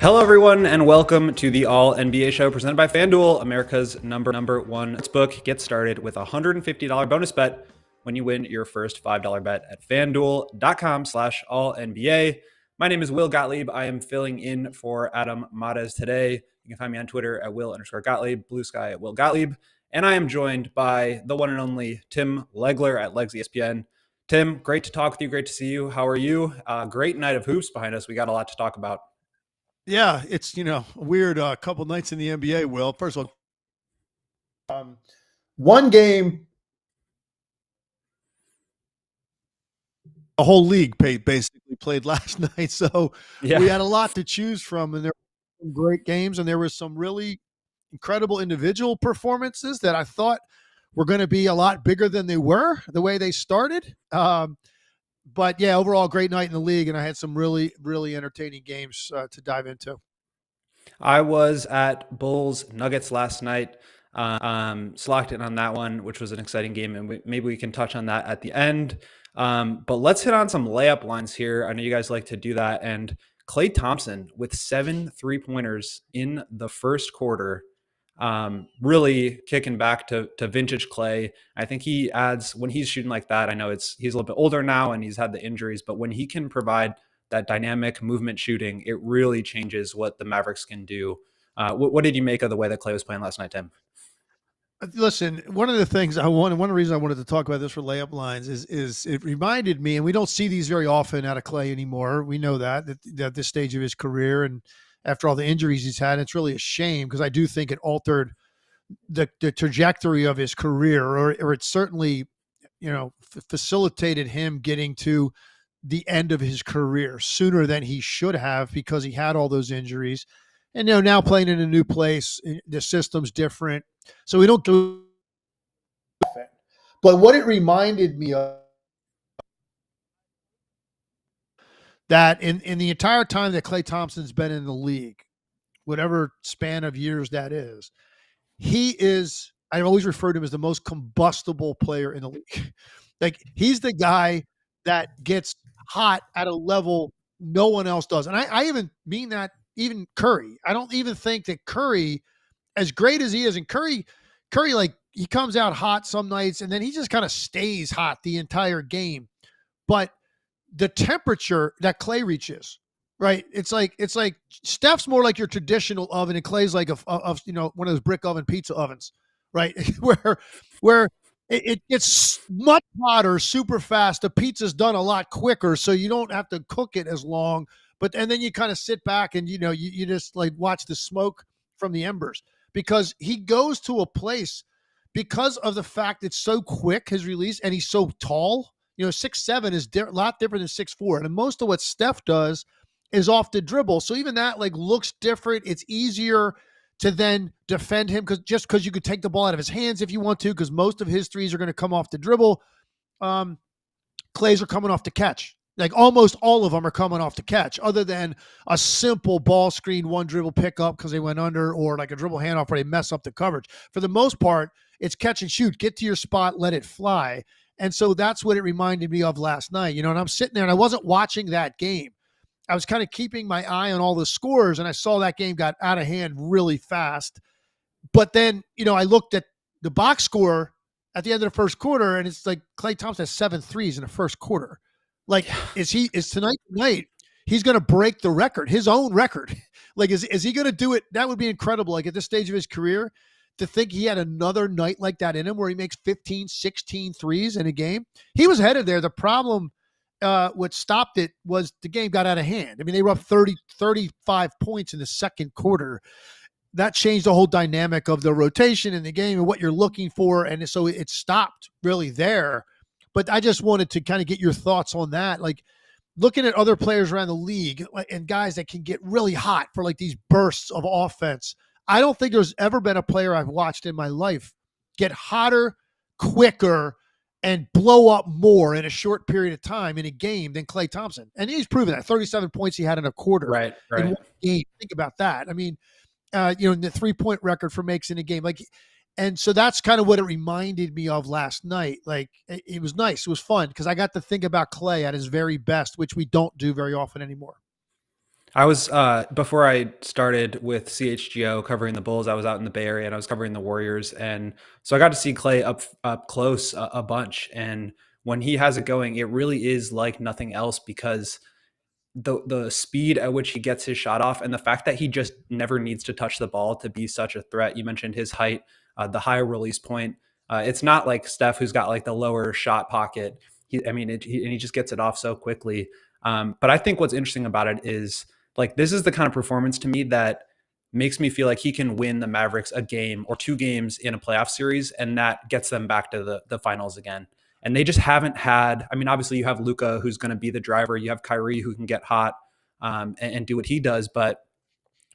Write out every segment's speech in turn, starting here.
Hello, everyone, and welcome to the All NBA Show presented by FanDuel, America's number one sportsbook. Get started with a $150 bonus bet when you win your first $5 bet at FanDuel.com/AllNBA. My name is Will Gottleib. I am filling in for Adam Mares today. You can find me on Twitter at Will_Gottlieb, Blue Sky at Will Gottlieb, and I am joined by the one and only Tim Legler at Legs ESPN. Tim, great to talk with you. Great to see you. How are you? Great night of hoops behind us. We got a lot to talk about. Yeah, it's, a weird couple nights in the NBA, Will. First of all, one game, the whole league basically played last night. So Yeah. We had a lot to choose from, and there were some great games, and there were some really incredible individual performances that I thought were going to be a lot bigger than they were, the way they started. But yeah, overall, great night in the league, and I had some really, really entertaining games to dive into. I was at Bulls Nuggets last night. Locked in on that one, which was an exciting game, and maybe we can touch on that at the end. But let's hit on some layup lines here. I know you guys like to do that. And Klay Thompson with 7 3-pointers in the first quarter. Really kicking back to vintage Klay. I think he adds, when he's shooting like that, I know he's a little bit older now and he's had the injuries, but when he can provide that dynamic movement shooting, it really changes what the Mavericks can do. What did you make of the way that Klay was playing last night, Tim? Listen, one of the things one of the reasons I wanted to talk about this for layup lines is it reminded me, and we don't see these very often out of Klay anymore. We know that at this stage of his career and after all the injuries he's had, it's really a shame because I do think it altered the trajectory of his career, or it certainly, facilitated him getting to the end of his career sooner than he should have because he had all those injuries. And, now playing in a new place, the system's different. So we don't do it. But what it reminded me of, that in the entire time that Klay Thompson's been in the league, whatever span of years that is, I always refer to him as the most combustible player in the league. Like, he's the guy that gets hot at a level no one else does. And I even mean that even Curry. I don't even think that Curry, as great as he is, and Curry, like, he comes out hot some nights and then he just kind of stays hot the entire game. But the temperature that Klay reaches, right? It's like Steph's more like your traditional oven, and Klay's like one of those brick oven pizza ovens, right? where it gets much hotter super fast. The pizza's done a lot quicker, so you don't have to cook it as long. And then you kind of sit back and you just like watch the smoke from the embers, because he goes to a place because of the fact it's so quick, his release, and he's so tall. 6'7" is a lot different than 6'4", and most of what Steph does is off the dribble. So even that looks different. It's easier to then defend him because you could take the ball out of his hands if you want to, because most of his threes are going to come off the dribble. Klay's are coming off the catch. Like, almost all of them are coming off the catch, other than a simple ball screen, one dribble pickup because they went under, or like a dribble handoff where they mess up the coverage. For the most part, it's catch and shoot. Get to your spot, let it fly. And so that's what it reminded me of last night. And I'm sitting there and I wasn't watching that game. I was kind of keeping my eye on all the scores, and I saw that game got out of hand really fast. But then, I looked at the box score at the end of the first quarter, and it's like Klay Thompson has 7 threes in the first quarter. Like, is tonight he's going to break the record, his own record? Like, is he going to do it? That would be incredible. Like, at this stage of his career, to think he had another night like that in him where he makes 15, 16 threes in a game. He was headed there. The problem, what stopped it was the game got out of hand. I mean, they were up 35 points in the second quarter. That changed the whole dynamic of the rotation in the game and what you're looking for. And so it stopped really there. But I just wanted to kind of get your thoughts on that. Like, looking at other players around the league and guys that can get really hot for like these bursts of offense. I don't think there's ever been a player I've watched in my life get hotter, quicker, and blow up more in a short period of time in a game than Klay Thompson. And he's proven that. 37 points he had in a quarter. Right. In one game. Think about that. I mean, the 3-point record for makes in a game. And so that's kind of what it reminded me of last night. Like, it was nice. It was fun because I got to think about Klay at his very best, which we don't do very often anymore. I was before I started with CHGO covering the Bulls, I was out in the Bay Area and I was covering the Warriors, and so I got to see Klay up close a bunch. And when he has it going, it really is like nothing else because the speed at which he gets his shot off and the fact that he just never needs to touch the ball to be such a threat. You mentioned his height, the higher release point. It's not like Steph, who's got like the lower shot pocket. And he just gets it off so quickly. But I think what's interesting about it is like this is the kind of performance to me that makes me feel like he can win the Mavericks a game or two games in a playoff series, and that gets them back to the finals again. And they just haven't had. I mean, obviously you have Luka, who's going to be the driver. You have Kyrie, who can get hot and do what he does. But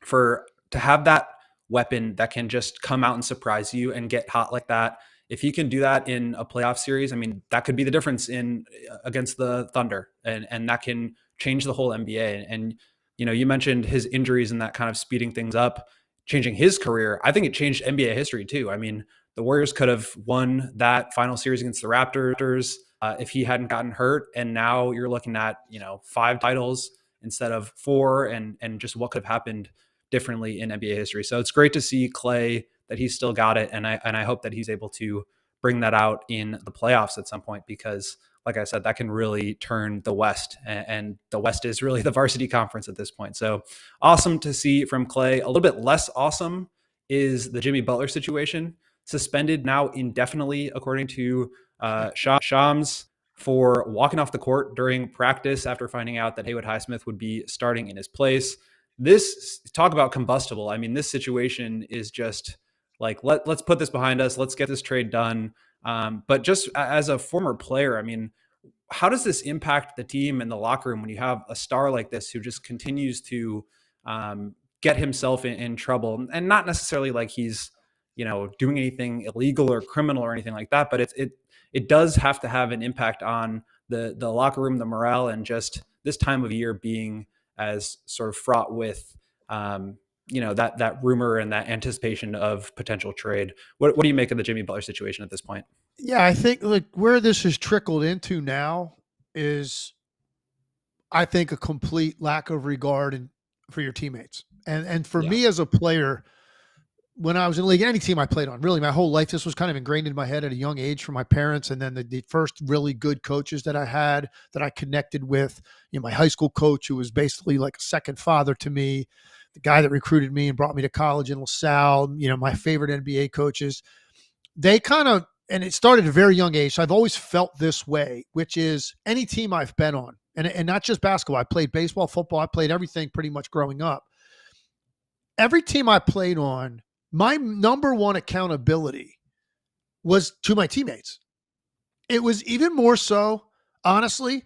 for to have that weapon that can just come out and surprise you and get hot like that, if he can do that in a playoff series, I mean, that could be the difference in against the Thunder, and that can change the whole NBA. And you know, you mentioned his injuries and that kind of speeding things up, changing his career. I think it changed NBA history too. I mean, the Warriors could have won that final series against the Raptors if he hadn't gotten hurt, and now you're looking at 5 titles instead of 4, and just what could have happened differently in NBA history. So it's great to see Klay that he's still got it, and I hope that he's able to bring that out in the playoffs at some point because, like I said, that can really turn the West, and the West is really the varsity conference at this point. So awesome to see from Klay. A little bit less awesome is the Jimmy Butler situation, suspended now indefinitely, according to Shams, for walking off the court during practice after finding out that Haywood Highsmith would be starting in his place. This, talk about combustible. I mean, this situation is just like, let's put this behind us. Let's get this trade done. But just as a former player, I mean, how does this impact the team and the locker room when you have a star like this who just continues to get himself in trouble, and not necessarily like he's doing anything illegal or criminal or anything like that, but it does have to have an impact on the locker room, the morale, and just this time of year being as sort of fraught with that rumor and that anticipation of potential trade. What do you make of the Jimmy Butler situation at this point? Yeah, I think like where this has trickled into now is, I think, a complete lack of regard for your teammates. And for me as a player, when I was in the league, any team I played on, really my whole life, this was kind of ingrained in my head at a young age from my parents. And then the first really good coaches that I had that I connected with, my high school coach, who was basically like a second father to me, the guy that recruited me and brought me to college in LaSalle, my favorite NBA coaches, they kind of, and it started at a very young age. So I've always felt this way, which is any team I've been on, and not just basketball. I played baseball, football. I played everything pretty much growing up. Every team I played on, my number one accountability was to my teammates. It was even more so, honestly,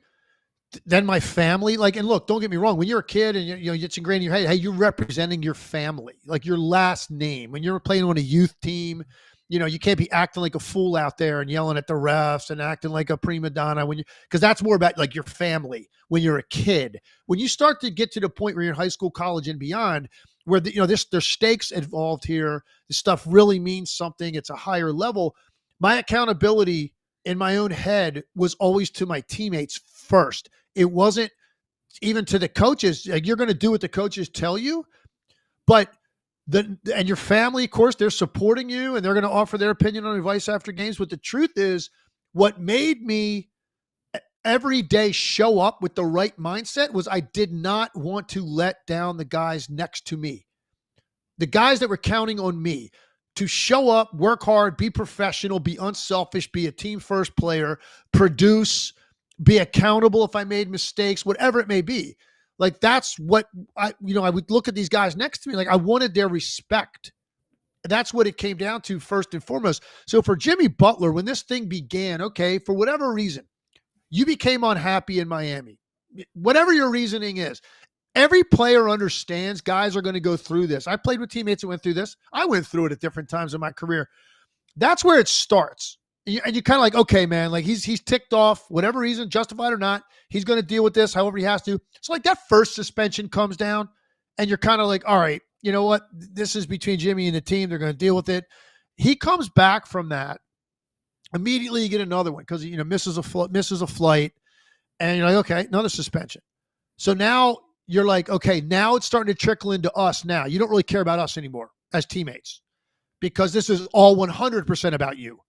than my family. Like, and look, don't get me wrong. When you're a kid and it's ingrained in your head, hey, you're representing your family, like your last name. When you're playing on a youth team, you can't be acting like a fool out there and yelling at the refs and acting like a prima donna because that's more about like your family when you're a kid. When you start to get to the point where you're in high school, college, and beyond, where there's stakes involved here, this stuff really means something. It's a higher level. My accountability in my own head was always to my teammates first. It wasn't even to the coaches. Like, you're going to do what the coaches tell you, but and your family, of course, they're supporting you and they're going to offer their opinion on advice after games. But the truth is, what made me every day show up with the right mindset was I did not want to let down the guys next to me, the guys that were counting on me to show up, work hard, be professional, be unselfish, be a team first player, produce, be accountable if I made mistakes, whatever it may be. Like, that's what I would look at these guys next to me. Like, I wanted their respect. That's what it came down to first and foremost. So for Jimmy Butler, when this thing began, okay, for whatever reason, you became unhappy in Miami, whatever your reasoning is, every player understands guys are going to go through this. I played with teammates that went through this. I went through it at different times in my career. That's where it starts. And you're kind of like, okay, man, like he's ticked off, whatever reason, justified or not, he's going to deal with this however he has to. So like that first suspension comes down and you're kind of like, all right, you know what? This is between Jimmy and the team. They're going to deal with it. He comes back from that. Immediately you get another one because, misses a flight, and you're like, okay, another suspension. So now you're like, okay, now it's starting to trickle into us now. You don't really care about us anymore as teammates because this is all 100% about you.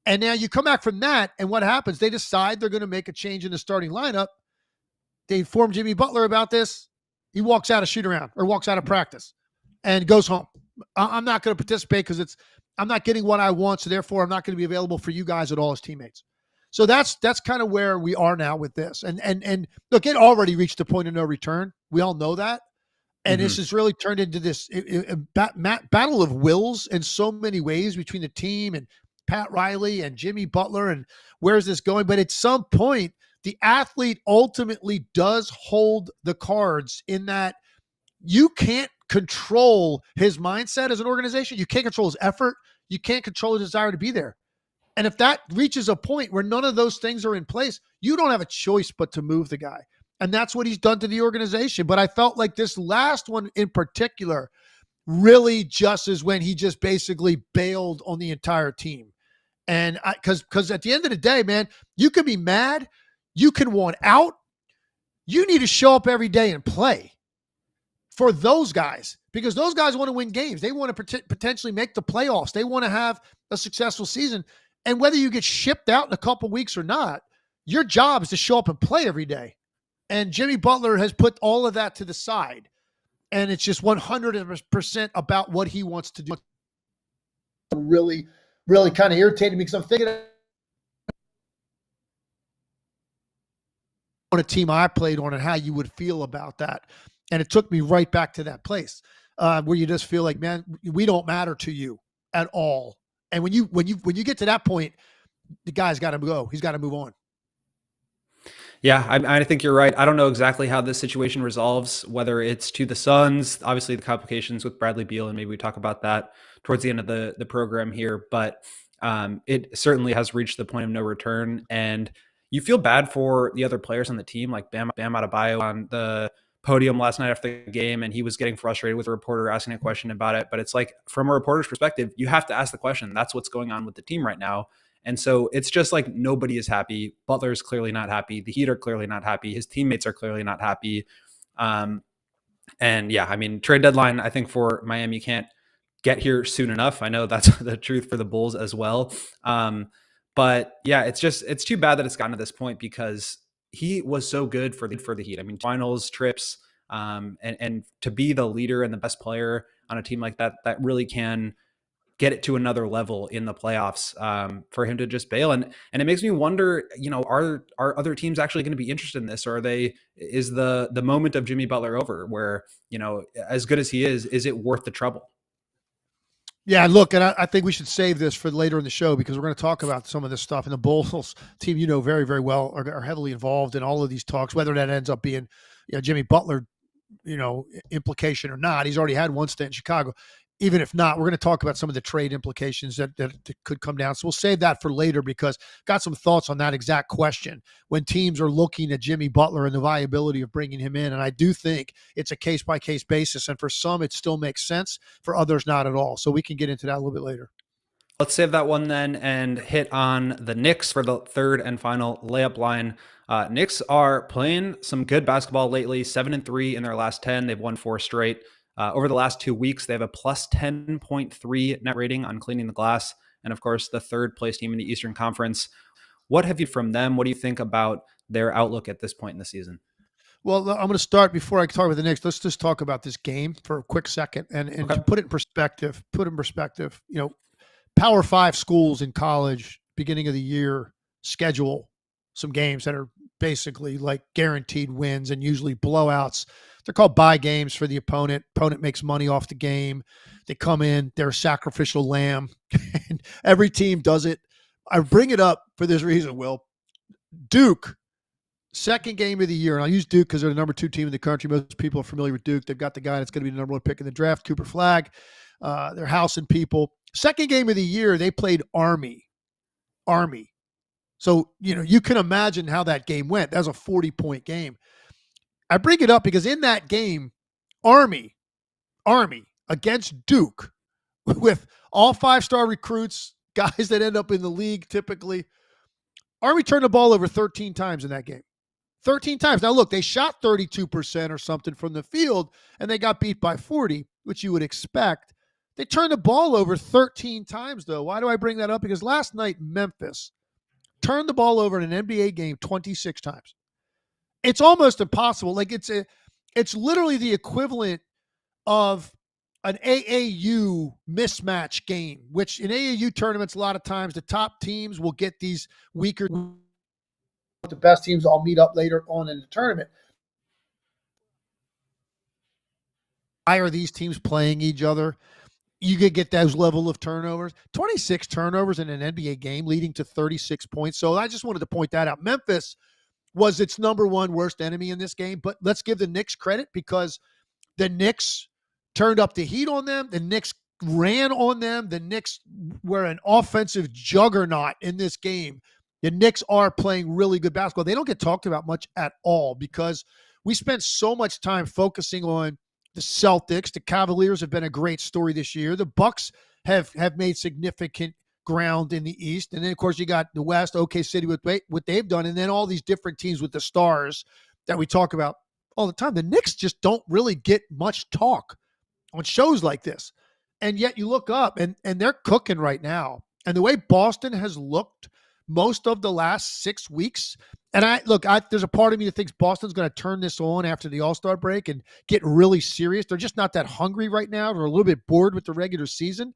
And now you come back from that, and what happens? They decide they're going to make a change in the starting lineup. They inform Jimmy Butler about this. He walks out of shoot around or walks out of practice and goes home. I'm not going to participate because I'm not getting what I want, so therefore I'm not going to be available for you guys at all as teammates. So that's kind of where we are now with this. And look, it already reached the point of no return. We all know that. And this has really turned into this battle of wills in so many ways between the team and Pat Riley and Jimmy Butler. And where's this going? But at some point, the athlete ultimately does hold the cards in that you can't control his mindset as an organization. You can't control his effort. You can't control his desire to be there. And if that reaches a point where none of those things are in place, you don't have a choice but to move the guy. And that's what he's done to the organization. But I felt like this last one in particular really just is when he just basically bailed on the entire team. And because at the end of the day, man, you can be mad. You can want out. You need to show up every day and play for those guys because those guys want to win games. They want to potentially make the playoffs. They want to have a successful season. And whether you get shipped out in a couple weeks or not, your job is to show up and play every day. And Jimmy Butler has put all of that to the side. And it's just 100% about what he wants to do. Really, really kind of irritated me because I'm thinking on a team I played on and how you would feel about that. And it took me right back to that place where you just feel like, man, we don't matter to you at all. And when you get to that point, the guy's got to go. He's got to move on. Yeah, I think you're right. I don't know exactly how this situation resolves, whether it's to the Suns, obviously the complications with Bradley Beal, and maybe we talk about that towards the end of the program here. But it certainly has reached the point of no return. And you feel bad for the other players on the team, like Bam Adebayo on the podium last night after the game, and he was getting frustrated with a reporter asking a question about it. But it's like, from a reporter's perspective, you have to ask the question. That's what's going on with the team right now. And so it's just like nobody is happy. Butler's clearly not happy. The Heat are clearly not happy. His teammates are clearly not happy. And yeah, I mean, trade deadline, I think for Miami can't get here soon enough. I know that's the truth for the Bulls as well. But yeah, it's too bad that it's gotten to this point because he was so good for the Heat. I mean, finals trips, and to be the leader and the best player on a team like that really can get it to another level in the playoffs, for him to just bail. And it makes me wonder, are other teams actually going to be interested in this? Or is the moment of Jimmy Butler over where, as good as he is it worth the trouble? Yeah, look, and I think we should save this for later in the show because we're going to talk about some of this stuff. And the Bulls team, very, very well, are heavily involved in all of these talks, whether that ends up being Jimmy Butler, implication or not. He's already had one stint in Chicago. Even if not, we're going to talk about some of the trade implications that could come down. So we'll save that for later because I've got some thoughts on that exact question when teams are looking at Jimmy Butler and the viability of bringing him in. And I do think it's a case-by-case basis. And for some, it still makes sense. For others, not at all. So we can get into that a little bit later. Let's save that one then and hit on the Knicks for the third and final layup line. Knicks are playing some good basketball lately, 7-3 in their last 10. They've won 4 straight. Over the last 2 weeks, they have a plus 10.3 net rating on cleaning the glass. And of course, the third place team in the Eastern Conference. What have you from them? What do you think about their outlook at this point in the season? Well, I'm going to start before I talk about the Knicks. Let's just talk about this game for a quick second. And okay. To put it in perspective, Power 5 schools in college, beginning of the year, schedule some games that are basically like guaranteed wins and usually blowouts. They're called buy games for the opponent. Opponent makes money off the game. They come in, they're a sacrificial lamb. And every team does it. I bring it up for this reason, Will. Duke, second game of the year, and I'll use Duke because they're the number 2 team in the country. Most people are familiar with Duke. They've got the guy that's going to be the number 1 pick in the draft, Cooper Flagg. They're housing people. Second game of the year, they played Army. So, you can imagine how that game went. That was a 40-point game. I bring it up because in that game, Army against Duke with all 5-star recruits, guys that end up in the league typically, Army turned the ball over 13 times in that game. 13 times. Now, look, they shot 32% or something from the field, and they got beat by 40, which you would expect. They turned the ball over 13 times, though. Why do I bring that up? Because last night, Memphis turned the ball over in an NBA game 26 times. It's almost impossible. Like, it's literally the equivalent of an AAU mismatch game, which in AAU tournaments, a lot of times the top teams will get these weaker. The best teams all meet up later on in the tournament. Why are these teams playing each other? You could get those level of turnovers. 26 turnovers in an NBA game leading to 36 points. So I just wanted to point that out. Memphis was its number one worst enemy in this game, but let's give the Knicks credit because the Knicks turned up the heat on them. The Knicks ran on them. The Knicks were an offensive juggernaut in this game. The Knicks are playing really good basketball. They don't get talked about much at all because we spent so much time focusing on the Celtics. The Cavaliers have been a great story this year. The Bucks have made significant ground in the East. And then, of course, you got the West, OK City with what they've done, and then all these different teams with the stars that we talk about all the time. The Knicks just don't really get much talk on shows like this. And yet you look up, and they're cooking right now. And the way Boston has looked most of the last 6 weeks, and there's a part of me that thinks Boston's going to turn this on after the All-Star break and get really serious. They're just not that hungry right now. They're a little bit bored with the regular season.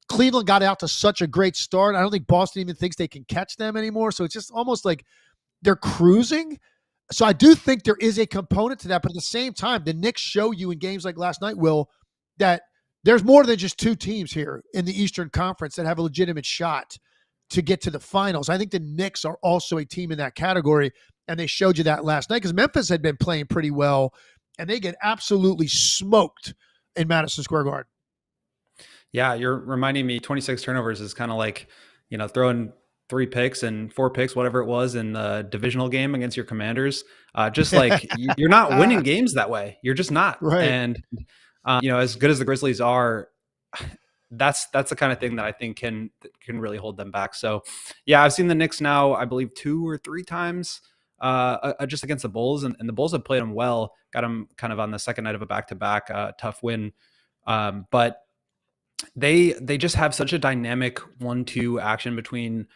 Cleveland got out to such a great start. I don't think Boston even thinks they can catch them anymore. So it's just almost like they're cruising. So I do think there is a component to that. But at the same time, the Knicks show you in games like last night, Will, that there's more than just two teams here in the Eastern Conference that have a legitimate shot to get to the finals. I think the Knicks are also a team in that category, and they showed you that last night because Memphis had been playing pretty well, and they get absolutely smoked in Madison Square Garden. Yeah, you're reminding me 26 turnovers is kind of like, throwing 3 picks and 4 picks, whatever it was in the divisional game against your Commanders. Just like you're not winning games that way. You're just not. Right. And, as good as the Grizzlies are, that's the kind of thing that I think can really hold them back. So yeah, I've seen the Knicks now, I believe 2 or 3 times just against the Bulls, and the Bulls have played them well, got them kind of on the second night of a back-to-back tough win. But they just have such a dynamic 1-2 action between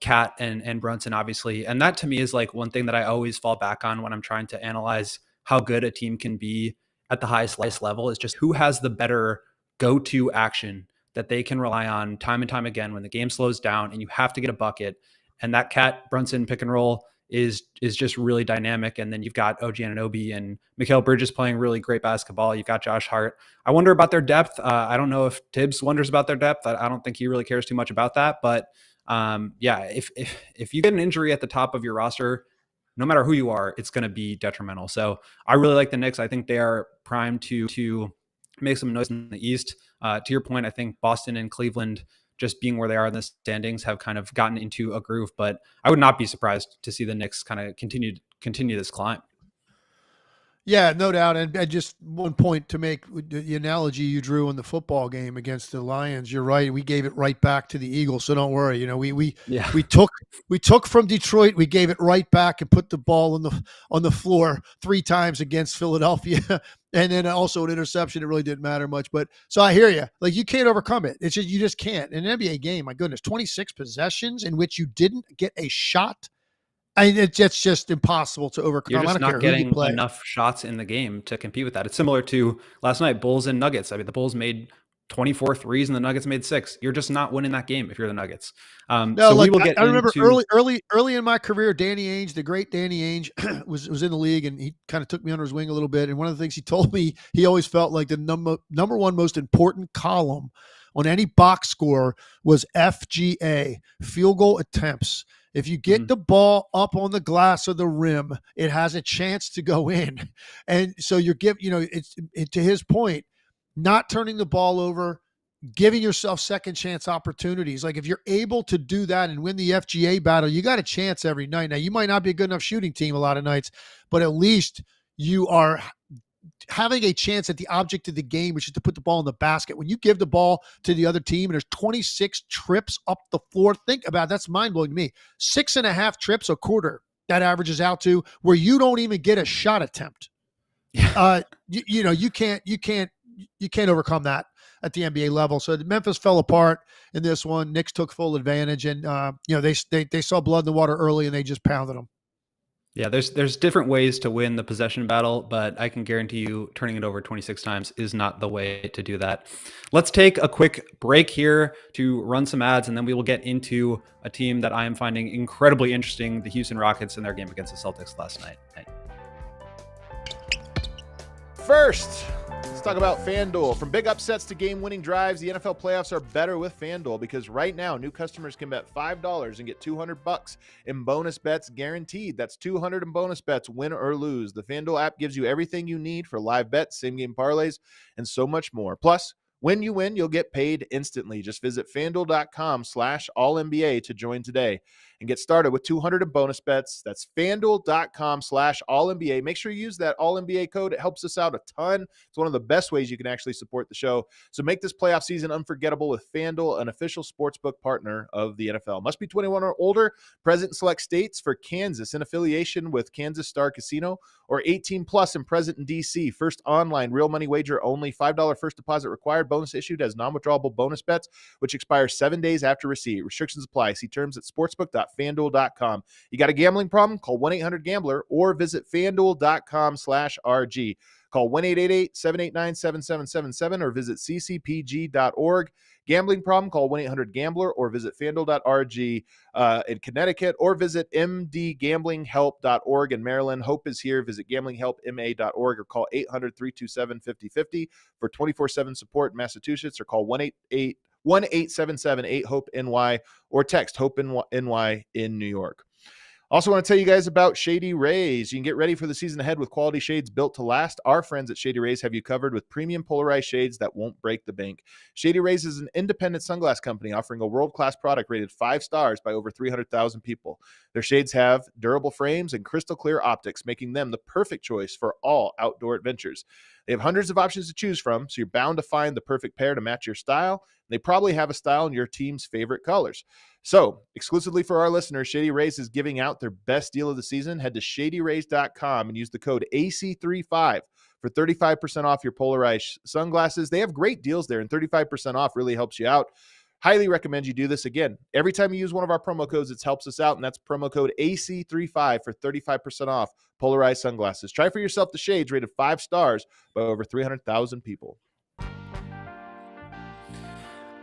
Cat and Brunson, obviously. And that to me is like one thing that I always fall back on when I'm trying to analyze how good a team can be at the highest level, is just who has the better go-to action that they can rely on time and time again when the game slows down and you have to get a bucket. And that Cat Brunson pick and roll is just really dynamic. And then you've got OG Anunoby and Mikal Bridges playing really great basketball. You've got Josh Hart. I wonder about their depth. I don't know if Tibbs wonders about their depth. I don't think he really cares too much about that. But yeah, if you get an injury at the top of your roster, no matter who you are, it's going to be detrimental. So I really like the Knicks. I think they are primed to make some noise in the East. To your point, I think Boston and Cleveland, just being where they are in the standings, have kind of gotten into a groove. But I would not be surprised to see the Knicks kind of continue this climb. Yeah, no doubt. And just one point to make, the analogy you drew in the football game against the Lions, you're right. We gave it right back to the Eagles. So don't worry. We took from Detroit, we gave it right back and put the ball on the floor 3 times against Philadelphia. And then also an interception. It really didn't matter much. But so I hear you. Like, you can't overcome it. It's just, you just can't. In an NBA game, my goodness, 26 possessions in which you didn't get a shot. It's just impossible to overcome. You're just not getting enough shots in the game to compete with that. It's similar to last night, Bulls and Nuggets. I mean, the Bulls made 24 threes and the Nuggets made 6. You're just not winning that game if you're the Nuggets. We will get. I remember early in my career, Danny Ainge, the great Danny Ainge, was in the league, and he kind of took me under his wing a little bit. And one of the things he told me, he always felt like the number one most important column on any box score was FGA, field goal attempts. If you get the ball up on the glass of the rim, it has a chance to go in. And so you're to his point, not turning the ball over, giving yourself second chance opportunities. Like, if you're able to do that and win the FGA battle, you got a chance every night. Now, you might not be a good enough shooting team a lot of nights, but at least you are having a chance at the object of the game, which is to put the ball in the basket. When you give the ball to the other team and there's 26 trips up the floor, think about it. That's mind-blowing to me. 6.5 trips a quarter that averages out to, where you don't even get a shot attempt. You can't overcome that at the NBA level. So Memphis fell apart in this one. Knicks took full advantage, and they saw blood in the water early, and they just pounded them. Yeah, there's different ways to win the possession battle, but I can guarantee you turning it over 26 times is not the way to do that. Let's take a quick break here to run some ads, and then we will get into a team that I am finding incredibly interesting, the Houston Rockets, in their game against the Celtics last night. First, let's talk about FanDuel. From big upsets to game-winning drives, the NFL playoffs are better with FanDuel, because right now, new customers can bet $5 and get $200 in bonus bets guaranteed. That's $200 in bonus bets, win or lose. The FanDuel app gives you everything you need for live bets, same-game parlays, and so much more. Plus, when you win, you'll get paid instantly. Just visit FanDuel.com/AllNBA to join today and get started with $200 in bonus bets. That's FanDuel.com/AllNBA. Make sure you use that All-NBA code. It helps us out a ton. It's one of the best ways you can actually support the show. So make this playoff season unforgettable with FanDuel, an official sportsbook partner of the NFL. Must be 21 or older, present in select states. For Kansas, in affiliation with Kansas Star Casino, or 18 plus and present in DC. First online real money wager only. $5 first deposit required. Bonus issued as non-withdrawable bonus bets, which expires 7 days after receipt. Restrictions apply. See terms at sportsbook.fanduel.com. You got a gambling problem? Call 1-800-GAMBLER or visit fanduel.com/RG. Call 1-888-789-7777 or visit ccpg.org. Gambling problem? Call 1-800-GAMBLER or visit fanduel.rg in Connecticut, or visit mdgamblinghelp.org in Maryland. Hope is here. Visit gamblinghelpma.org or call 800-327-5050 for 24/7 support in Massachusetts, or call 1-877-8-HOPE-NY or text HOPE-NY in New York. Also want to tell you guys about Shady Rays. You can get ready for the season ahead with quality shades built to last. Our friends at Shady Rays have you covered with premium polarized shades that won't break the bank. Shady Rays is an independent sunglass company offering a world-class product rated 5 stars by over 300,000 people. Their shades have durable frames and crystal clear optics, making them the perfect choice for all outdoor adventures. They have hundreds of options to choose from, so you're bound to find the perfect pair to match your style. They probably have a style in your team's favorite colors. So, exclusively for our listeners, Shady Rays is giving out their best deal of the season. Head to shadyrays.com and use the code AC35 for 35% off your polarized sunglasses. They have great deals there, and 35% off really helps you out. Highly recommend you do this. Again, every time you use one of our promo codes, it helps us out, and that's promo code AC35 for 35% off polarized sunglasses. Try for yourself the shades rated 5 stars by over 300,000 people.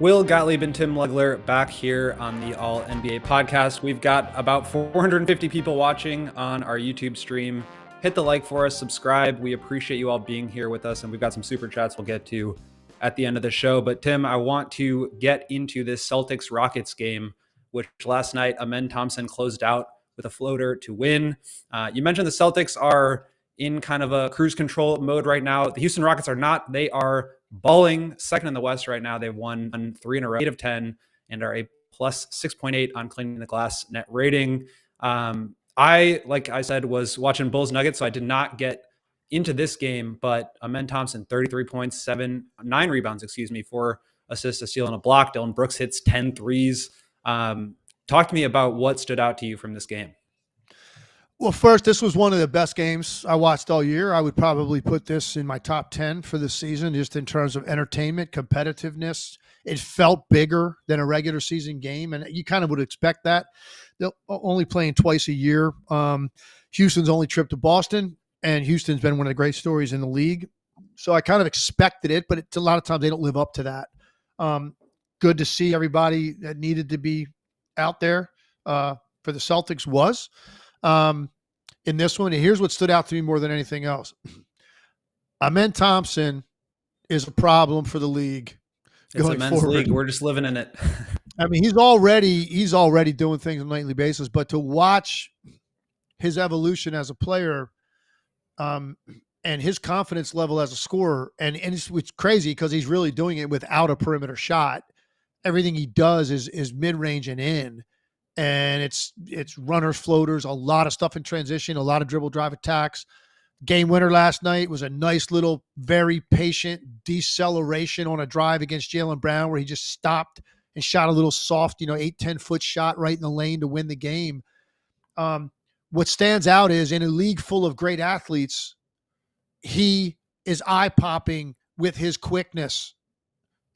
Will Gottlieb and Tim Legler back here on the All NBA podcast. We've got about 450 people watching on our YouTube stream. Hit the like for us, subscribe. We appreciate you all being here with us, and we've got some super chats we'll get to at the end of the show. But Tim, I want to get into this Celtics-Rockets game, which last night Amen Thompson closed out with a floater to win. You mentioned the Celtics are in kind of a cruise control mode right now. The Houston Rockets are not. They are balling second in the West right now. They've won 3 in a row, 8 of 10, and are a plus 6.8 on cleaning the glass net rating. Like I said, was watching Bulls Nuggets, so I did not get into this game, but Amen Thompson, 33 points, 9 rebounds, 4 assists, a steal, and a block. Dylan Brooks hits 10 threes. Talk to me about what stood out to you from this game. Well, first, this was one of the best games I watched all year. I would probably put this in my top 10 for this season, just in terms of entertainment, competitiveness. It felt bigger than a regular season game, and you kind of would expect that. They're only playing twice a year. Houston's only trip to Boston, and Houston's been one of the great stories in the league. So I kind of expected it, but a lot of times they don't live up to that. Good to see everybody that needed to be out there for the Celtics was. In this one, and here's what stood out to me more than anything else. Amen Thompson is a problem for the league. It's a men's league. We're just living in it. I mean, he's already doing things on a nightly basis, but to watch his evolution as a player, and his confidence level as a scorer, and it's crazy because he's really doing it without a perimeter shot. Everything he does is mid-range and in. And it's runners, floaters, a lot of stuff in transition, a lot of dribble drive attacks. Game winner last night was a nice little, very patient deceleration on a drive against Jaylen Brown, where he just stopped and shot a little soft, 8-10 foot shot right in the lane to win the game. what stands out is in a league full of great athletes, he is eye-popping with his quickness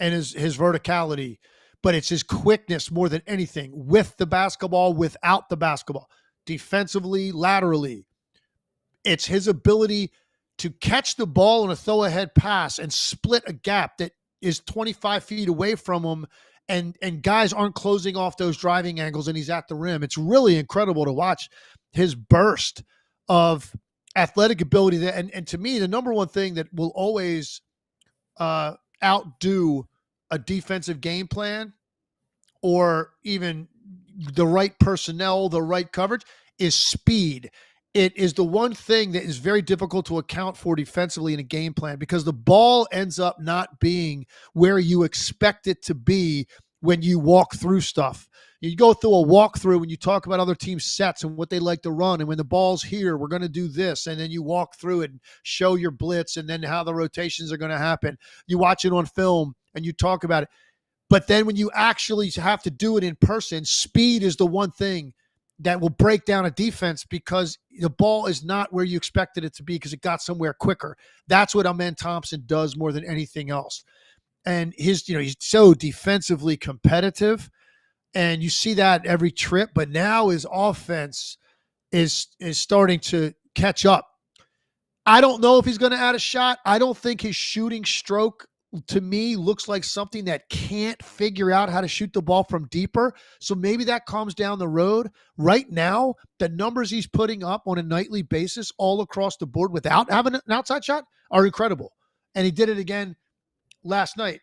and his verticality, but it's his quickness more than anything, with the basketball, without the basketball, defensively, laterally. It's his ability to catch the ball on a throw-ahead pass and split a gap that is 25 feet away from him, and guys aren't closing off those driving angles, and he's at the rim. It's really incredible to watch his burst of athletic ability. And to me, the number one thing that will always outdo a defensive game plan or even the right personnel, the right coverage, is speed. It is the one thing that is very difficult to account for defensively in a game plan, because the ball ends up not being where you expect it to be when you walk through stuff. You go through a walkthrough and you talk about other teams' sets and what they like to run. And when the ball's here, we're going to do this. And then you walk through it and show your blitz and then how the rotations are going to happen. You watch it on film and you talk about it. But then when you actually have to do it in person, speed is the one thing that will break down a defense, because the ball is not where you expected it to be because it got somewhere quicker. That's what Amen Thompson does more than anything else. And he's so defensively competitive, and you see that every trip, but now his offense is starting to catch up. I don't know if he's going to add a shot. I don't think his shooting stroke, to me, looks like something that can't figure out how to shoot the ball from deeper. So maybe that comes down the road. Right now, the numbers he's putting up on a nightly basis all across the board without having an outside shot are incredible. And he did it again last night.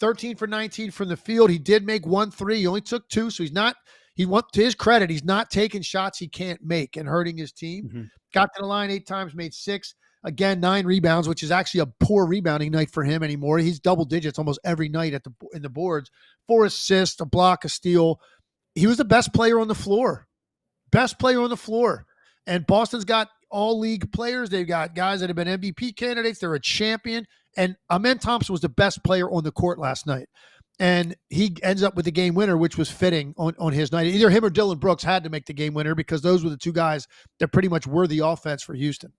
13 for 19 from the field. He did make 1 3. He only took 2. So to his credit, he's not taking shots he can't make and hurting his team. Mm-hmm. Got to the line 8 times, made 6. Again, 9 rebounds, which is actually a poor rebounding night for him anymore. He's double digits almost every night in the boards. 4 assists, a block, a steal. He was the best player on the floor. Best player on the floor. And Boston's got all league players. They've got guys that have been MVP candidates. They're a champion. And Amen Thompson was the best player on the court last night. And he ends up with the game winner, which was fitting on his night. Either him or Dylan Brooks had to make the game winner, because those were the two guys that pretty much were the offense for Houston.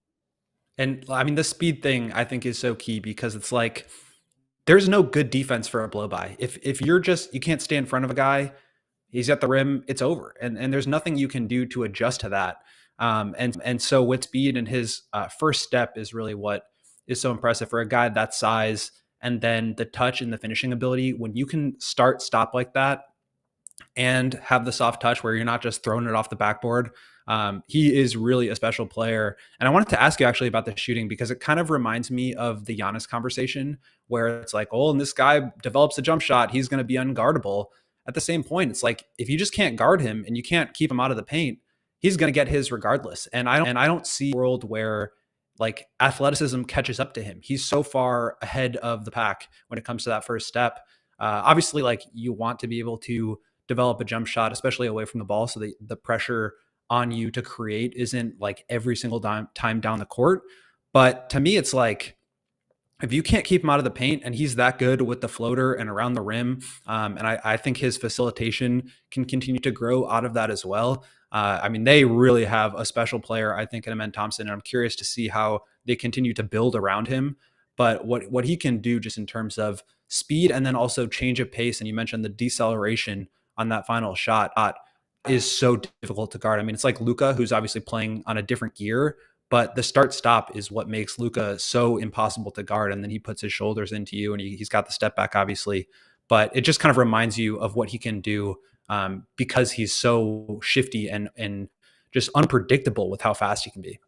And I mean, the speed thing I think is so key, because it's like there's no good defense for a blow by. If you can't stay in front of a guy, he's at the rim, it's over. And there's nothing you can do to adjust to that. And so with speed, and his first step is really what is so impressive for a guy that size. And then the touch and the finishing ability, when you can stop like that and have the soft touch where you're not just throwing it off the backboard. He is really a special player. And I wanted to ask you actually about the shooting, because it kind of reminds me of the Giannis conversation, where it's like, oh, and this guy develops a jump shot, he's going to be unguardable. At the same point, it's like, if you just can't guard him and you can't keep him out of the paint, he's going to get his regardless. And I don't see a world where like athleticism catches up to him. He's so far ahead of the pack when it comes to that first step. Obviously, like, you want to be able to develop a jump shot, especially away from the ball, so the pressure on you to create isn't like every single time down the court. But to me, it's like, if you can't keep him out of the paint, and he's that good with the floater and around the rim, and I think his facilitation can continue to grow out of that as well. I mean, they really have a special player, I think, in Amen Thompson, and I'm curious to see how they continue to build around him. But what he can do just in terms of speed, and then also change of pace, and you mentioned the deceleration on that final shot, is so difficult to guard. I mean, it's like Luka, who's obviously playing on a different gear, but the start-stop is what makes Luka so impossible to guard. And then he puts his shoulders into you, and he's got the step back, obviously. But it just kind of reminds you of what he can do, because he's so shifty and just unpredictable with how fast he can be.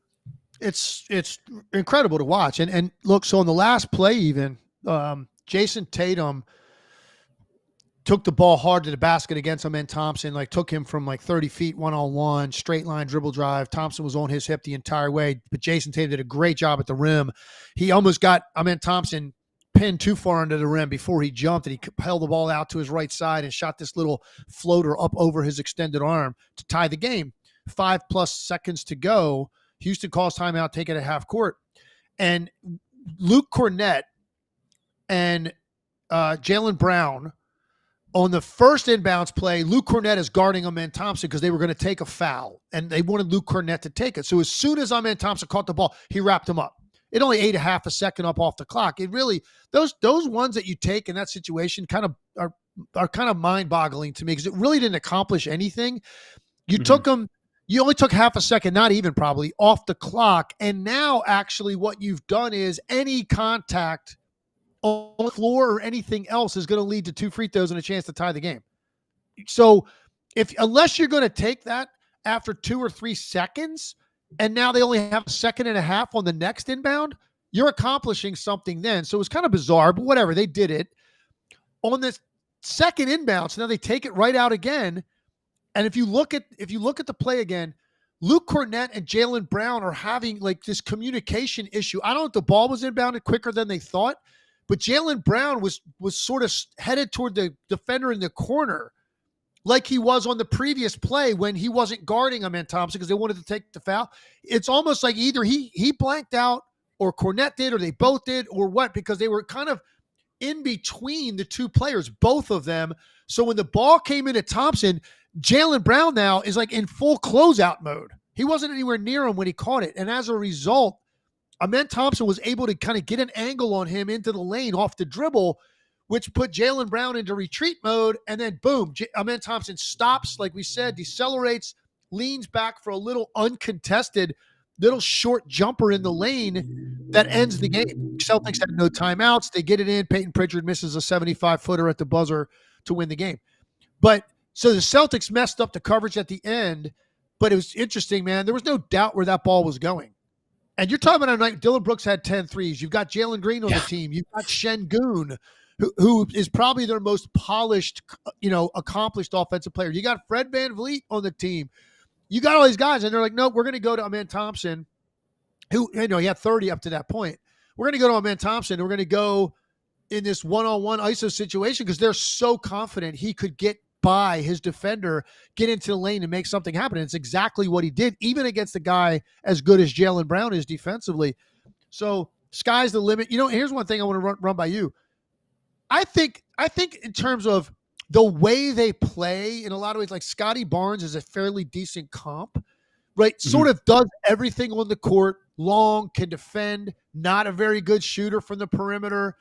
It's incredible to watch. And look, so on the last play even, Jason Tatum took the ball hard to the basket against Amen Thompson, like took him from like 30 feet one-on-one, straight line dribble drive. Thompson was on his hip the entire way, but Jason Tatum did a great job at the rim. He almost got Amen Thompson pinned too far into the rim before he jumped, and he held the ball out to his right side and shot this little floater up over his extended arm to tie the game. 5+ seconds to go. Houston calls timeout, take it at half court. And Luke Cornett and Jaylen Brown On the first inbounds play, Luke Cornett is guarding Amen Thompson because they were going to take a foul, and they wanted Luke Cornett to take it. So as soon as Amen Thompson caught the ball, he wrapped him up. It only ate a half a second up off the clock. It really, those ones that you take in that situation kind of are kind of mind-boggling to me because it really didn't accomplish anything. You took them, you only took half a second, not even probably, off the clock, and now actually what you've done is any contact on the floor or anything else is going to lead to 2 free throws and a chance to tie the game. So unless you're going to take that after 2 or 3 seconds, and now they only have a second and a half on the next inbound, you're accomplishing something then. So it was kind of bizarre, but whatever, they did it. On this second inbound, so now they take it right out again. And if you look at the play again, Luke Cornett and Jaylen Brown are having like this communication issue. I don't know if the ball was inbounded quicker than they thought, but Jaylen Brown was sort of headed toward the defender in the corner like he was on the previous play when he wasn't guarding Amen Thompson because they wanted to take the foul. It's almost like either he blanked out or Cornett did or they both did or what, because they were kind of in between the two players, both of them. So when the ball came into Thompson, Jaylen Brown now is like in full closeout mode. He wasn't anywhere near him when he caught it. And as a result, Amen Thompson was able to kind of get an angle on him into the lane off the dribble, which put Jaylen Brown into retreat mode. And then boom, Amen Thompson stops, like we said, decelerates, leans back for a little uncontested, little short jumper in the lane that ends the game. Celtics had no timeouts. They get it in. Peyton Pritchard misses a 75-footer at the buzzer to win the game. But so the Celtics messed up the coverage at the end, but it was interesting, man. There was no doubt where that ball was going. And you're talking about a night, Dylan Brooks had 10 threes. You've got Jalen Green on the team. You've got Şengün, who is probably their most polished, accomplished offensive player. You got Fred VanVleet on the team. You got all these guys, and they're like, no, we're going to go to Amen Thompson, who, he had 30 up to that point. We're going to go to Amen Thompson. We're going to go in this one-on-one ISO situation because they're so confident he could get by his defender, get into the lane and make something happen. And it's exactly what he did, even against a guy as good as Jaylen Brown is defensively. So sky's the limit. Here's one thing I want to run by you. I think in terms of the way they play, in a lot of ways, like Scotty Barnes is a fairly decent comp, right? Mm-hmm. Sort of does everything on the court, long, can defend, not a very good shooter from the perimeter,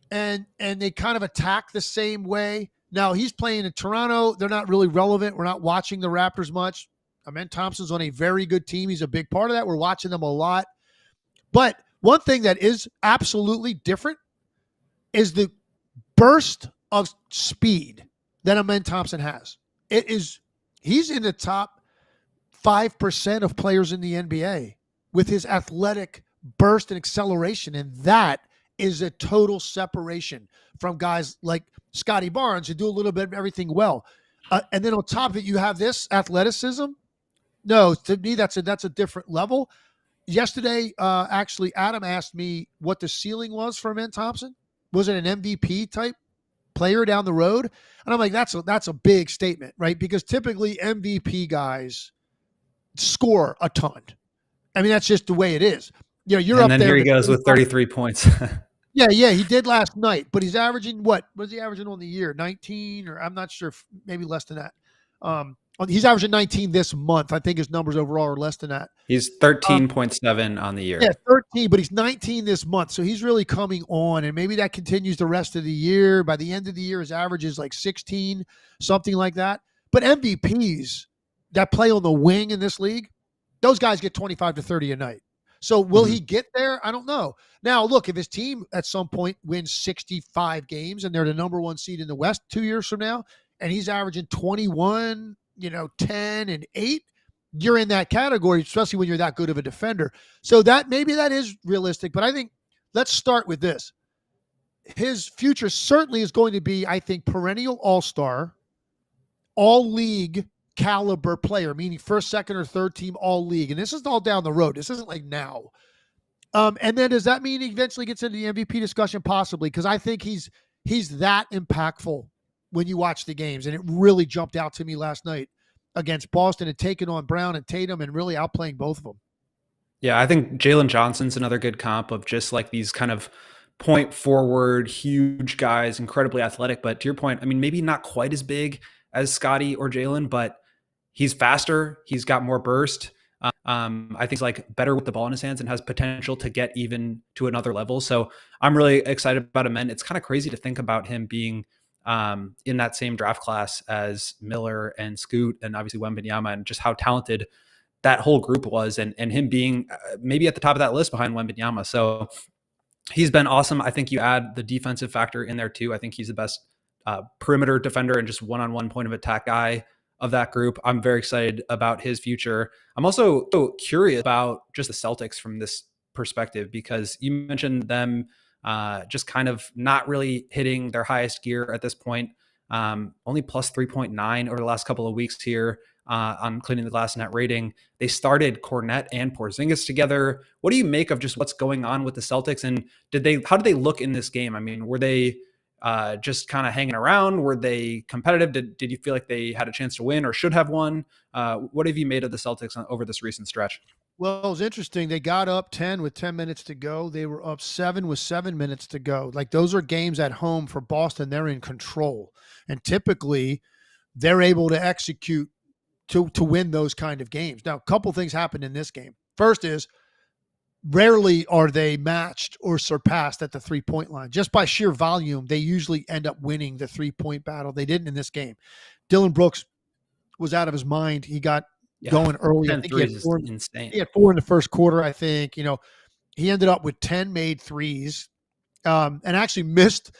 and they kind of attack the same way. Now, he's playing in Toronto. They're not really relevant. We're not watching the Raptors much. Amen Thompson's on a very good team. He's a big part of that. We're watching them a lot. But one thing that is absolutely different is the burst of speed that Amen Thompson has. He's in the top 5% of players in the NBA with his athletic burst and acceleration, and that is a total separation from guys like Scotty Barnes who do a little bit of everything well. And then on top of it, you have this athleticism. No, to me, that's a different level. Yesterday, actually, Adam asked me what the ceiling was for Amen Thompson. Was it an MVP type player down the road? And I'm like, that's a big statement, right? Because typically MVP guys score a ton. I mean, that's just the way it is. You're and up then there. Here he goes with 33 points. Yeah, he did last night, but he's averaging what? Was he averaging on the year? 19, or I'm not sure, maybe less than that. He's averaging 19 this month. I think his numbers overall are less than that. He's 13.7 on the year. Yeah, 13, but he's 19 this month, so he's really coming on, and maybe that continues the rest of the year. By the end of the year, his average is like 16, something like that. But MVPs that play on the wing in this league, those guys get 25 to 30 a night. So will he get there? I don't know. Now, look, if his team at some point wins 65 games and they're the number 1 seed in the West 2 years from now, and he's averaging 21, 10 and 8, you're in that category, especially when you're that good of a defender. So maybe that is realistic, but I think let's start with this. His future certainly is going to be, I think, perennial all-star, all-league caliber player, meaning first, second, or third team all league. And this is all down the road. This isn't like now. And then does that mean he eventually gets into the MVP discussion? Possibly, because I think he's that impactful when you watch the games. And it really jumped out to me last night against Boston and taking on Brown and Tatum and really outplaying both of them. Yeah, I think Jalen Johnson's another good comp of just like these kind of point forward, huge guys, incredibly athletic. But to your point, I mean, maybe not quite as big as Scotty or Jalen, but he's faster. He's got more burst. I think he's like better with the ball in his hands and has potential to get even to another level. So I'm really excited about him. And it's kind of crazy to think about him being in that same draft class as Miller and Scoot and obviously Wembanyama, and just how talented that whole group was, and him being maybe at the top of that list behind Wembanyama. So he's been awesome. I think you add the defensive factor in there too. I think he's the best perimeter defender and just one-on-one point of attack guy of that group. I'm very excited about his future. I'm also so curious about just the Celtics from this perspective, because you mentioned them just kind of not really hitting their highest gear at this point. Only plus 3.9 over the last couple of weeks here on cleaning the glass net rating. They started Cornette and Porzingis together. What do you make of just what's going on with the Celtics? And how did they look in this game? I mean, were they just kind of hanging around? Were they competitive? Did you feel like they had a chance to win or should have won? What have you made of the Celtics over this recent stretch? Well, it was interesting. They got up 10 with 10 minutes to go. They were up 7 with 7 minutes to go. Like, those are games at home for Boston. They're in control. And typically they're able to execute to win those kind of games. Now, a couple things happened in this game. First is, rarely are they matched or surpassed at the 3-point line. Just by sheer volume, they usually end up winning the 3-point battle. They didn't in this game. Dylan Brooks was out of his mind. He got going early. I think he had 4 in the first quarter, I think. You know, he ended up with 10 made threes, and actually missed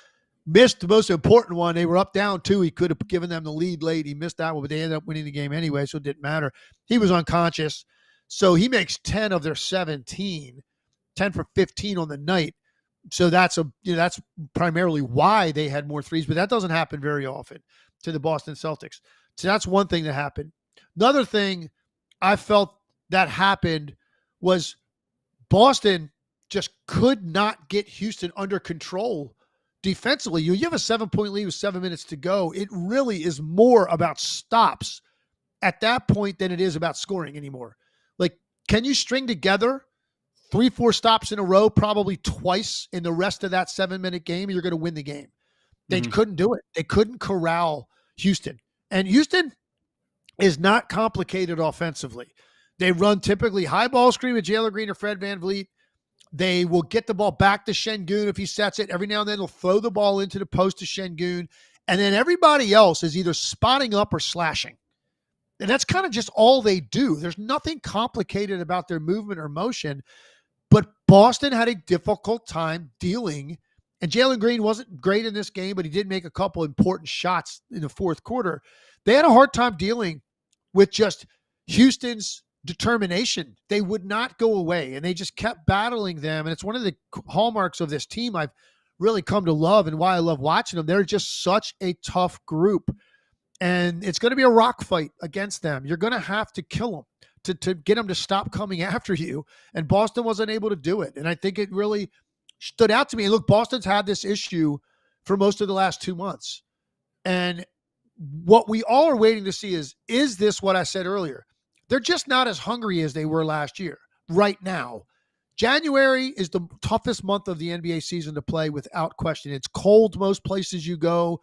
the most important one. They were up down 2. He could have given them the lead late. He missed that one, but they ended up winning the game anyway, so it didn't matter. He was unconscious. So he makes 10 of their 17, 10 for 15 on the night. So that's primarily why they had more threes, but that doesn't happen very often to the Boston Celtics. So that's one thing that happened. Another thing I felt that happened was Boston just could not get Houston under control defensively. You have a 7-point lead with 7 minutes to go. It really is more about stops at that point than it is about scoring anymore. Like, can you string together 3-4 stops in a row, probably twice in the rest of that 7-minute game, and you're going to win the game? They couldn't do it. They couldn't corral Houston. And Houston is not complicated offensively. They run typically high ball screen with Jalen Green or Fred VanVleet. They will get the ball back to Şengün if he sets it. Every now and then they'll throw the ball into the post to Şengün. And then everybody else is either spotting up or slashing. And that's kind of just all they do. There's nothing complicated about their movement or motion. But Boston had a difficult time dealing. And Jalen Green wasn't great in this game, but he did make a couple important shots in the fourth quarter. They had a hard time dealing with just Houston's determination. They would not go away, and they just kept battling them. And it's one of the hallmarks of this team I've really come to love, and why I love watching them. They're just such a tough group. And it's going to be a rock fight against them. You're going to have to kill them to get them to stop coming after you. And Boston wasn't able to do it. And I think it really stood out to me. And look, Boston's had this issue for most of the last 2 months. And what we all are waiting to see is this what I said earlier? They're just not as hungry as they were last year right now. January is the toughest month of the NBA season to play without question. It's cold most places you go.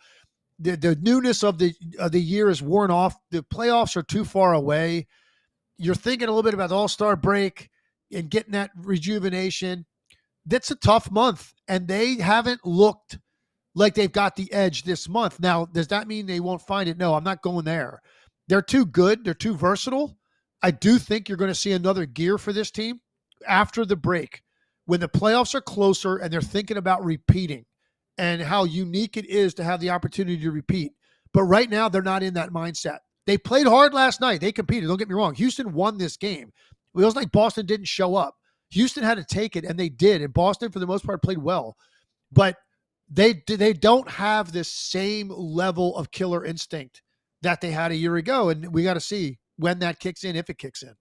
The newness of the year is worn off. The playoffs are too far away. You're thinking a little bit about the All-Star break and getting that rejuvenation. That's a tough month, and they haven't looked like they've got the edge this month. Now, does that mean they won't find it? No, I'm not going there. They're too good. They're too versatile. I do think you're going to see another gear for this team after the break when the playoffs are closer and they're thinking about repeating and how unique it is to have the opportunity to repeat. But right now, they're not in that mindset. They played hard last night. They competed. Don't get me wrong. Houston won this game. It was like Boston didn't show up. Houston had to take it, and they did. And Boston, for the most part, played well. But they don't have this same level of killer instinct that they had a year ago. And we got to see when that kicks in, if it kicks in.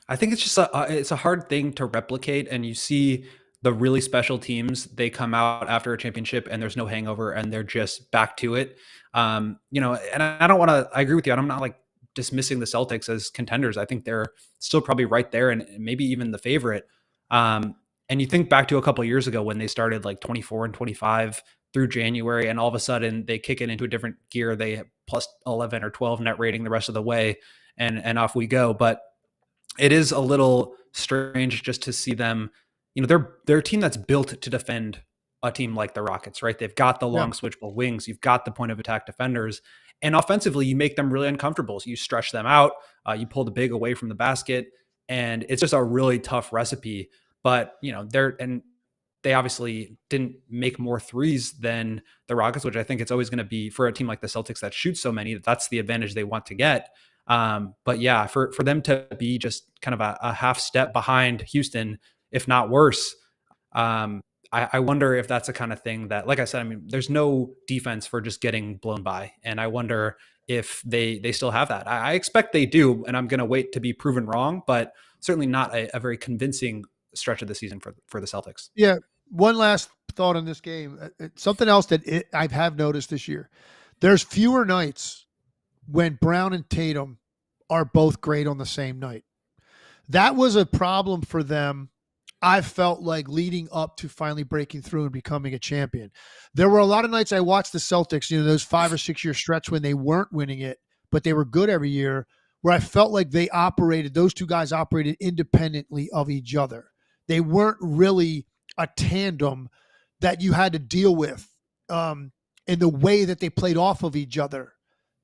I think it's just it's a hard thing to replicate. And you see the really special teams, they come out after a championship and there's no hangover and they're just back to it. And I agree with you. I'm not like dismissing the Celtics as contenders. I think they're still probably right there and maybe even the favorite. And you think back to a couple of years ago when they started like 24-25 through January, and all of a sudden they kick it into a different gear. They plus 11 or 12 net rating the rest of the way, and off we go. But it is a little strange just to see them. They're a team that's built to defend a team like the Rockets, right? They've got the long switchable wings. You've got the point of attack defenders, and offensively, you make them really uncomfortable. So you stretch them out, you pull the big away from the basket, and it's just a really tough recipe. But they obviously didn't make more threes than the Rockets, which I think it's always going to be for a team like the Celtics that shoots so many. That's the advantage they want to get. But yeah, for them to be just kind of a half step behind Houston, if not worse, I wonder if that's the kind of thing that, like I said, I mean, there's no defense for just getting blown by. And I wonder if they still have that. I expect they do, and I'm going to wait to be proven wrong, but certainly not a very convincing stretch of the season for the Celtics. Yeah. One last thought on this game. Something else that I have noticed this year. There's fewer nights when Brown and Tatum are both great on the same night. That was a problem for them, I felt like, leading up to finally breaking through and becoming a champion. There were a lot of nights I watched the Celtics, those 5 or 6 year stretch when they weren't winning it, but they were good every year, where I felt like those two guys operated independently of each other. They weren't really a tandem that you had to deal with in the way that they played off of each other.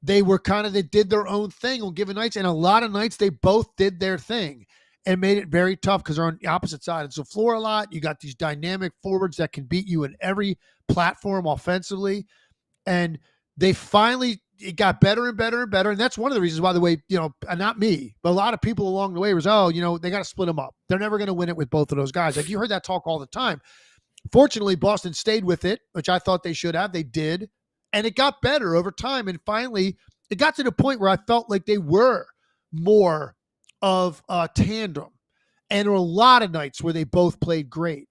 They did their own thing on given nights, and a lot of nights they both did their thing and made it very tough because they're on the opposite sides of the floor a lot. You got these dynamic forwards that can beat you in every platform offensively, and it got better and better and better. And that's one of the reasons, by the way, not me, but a lot of people along the way was, they got to split them up. They're never going to win it with both of those guys. Like, you heard that talk all the time. Fortunately, Boston stayed with it, which I thought they should have. They did. And it got better over time. And finally, it got to the point where I felt like they were more of a tandem. And there were a lot of nights where they both played great.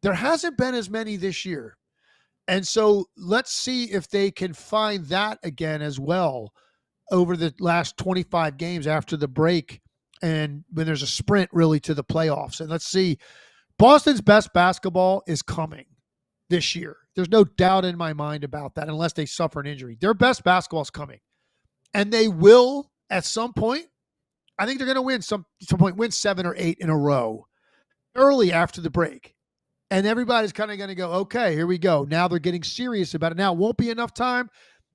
There hasn't been as many this year. And so let's see if they can find that again as well over the last 25 games after the break, and when there's a sprint really to the playoffs. And let's see. Boston's best basketball is coming this year. There's no doubt in my mind about that, unless they suffer an injury. Their best basketball is coming. And they will, at some point, I think they're going to win 7 or 8 in a row early after the break. And everybody's kind of going to go, okay, here we go. Now they're getting serious about it. Now it won't be enough time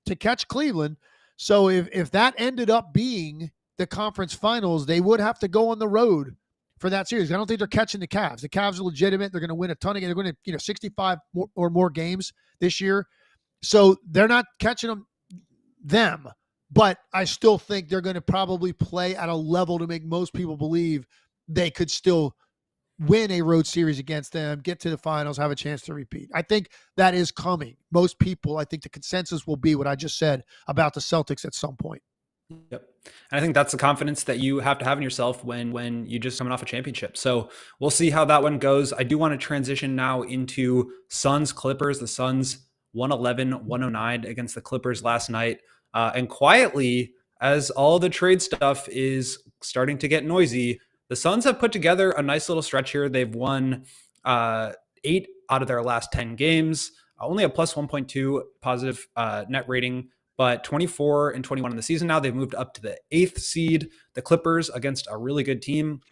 to catch Cleveland. So if that ended up being the conference finals, they would have to go on the road for that series. I don't think they're catching the Cavs. The Cavs are legitimate. They're going to win a ton of games. They're going to 65 or more games this year. So they're not catching them. But I still think they're going to probably play at a level to make most people believe they could still win a road series against them, get to the finals, have a chance to repeat. I think that is coming. Most people, I think the consensus will be what I just said about the Celtics at some point. Yep. And I think that's the confidence that you have to have in yourself when you just coming off a championship. So we'll see how that one goes. I do want to transition now into Suns Clippers. The Suns 111-109 against the Clippers last night. And quietly, as all the trade stuff is starting to get noisy, the Suns have put together a nice little stretch here. They've won 8 out of their last 10 games, only a plus 1.2 positive net rating, but 24-21 in the season now. They've moved up to the 8th seed. The Clippers, against a really good team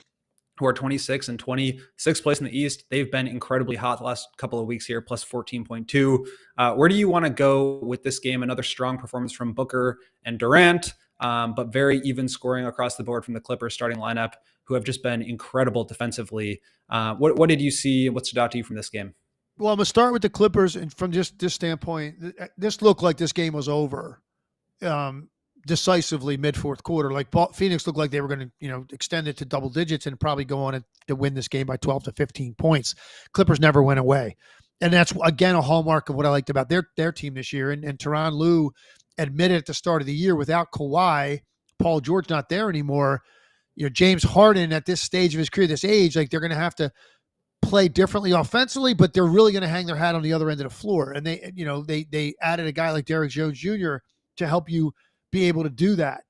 who are 26 and 20, 6th place in the East. They've been incredibly hot the last couple of weeks here, plus 14.2. Where do you want to go with this game? Another strong performance from Booker and Durant, but very even scoring across the board from the Clippers starting lineup, who have just been incredible defensively. What did you see? What stood out to you from this game? Well, I'm going to start with the Clippers. And from just this standpoint, this looked like this game was over decisively mid-fourth quarter. Like Phoenix looked like they were going to, extend it to double digits and probably go on to win this game by 12 to 15 points. Clippers never went away. And that's, again, a hallmark of what I liked about their team this year. And Tyronn Lue admitted at the start of the year, without Kawhi, Paul George not there anymore, James Harden at this stage of his career, this age, like they're going to have to play differently offensively, but they're really going to hang their hat on the other end of the floor. And they added a guy like Derrick Jones Jr. to help you be able to do that.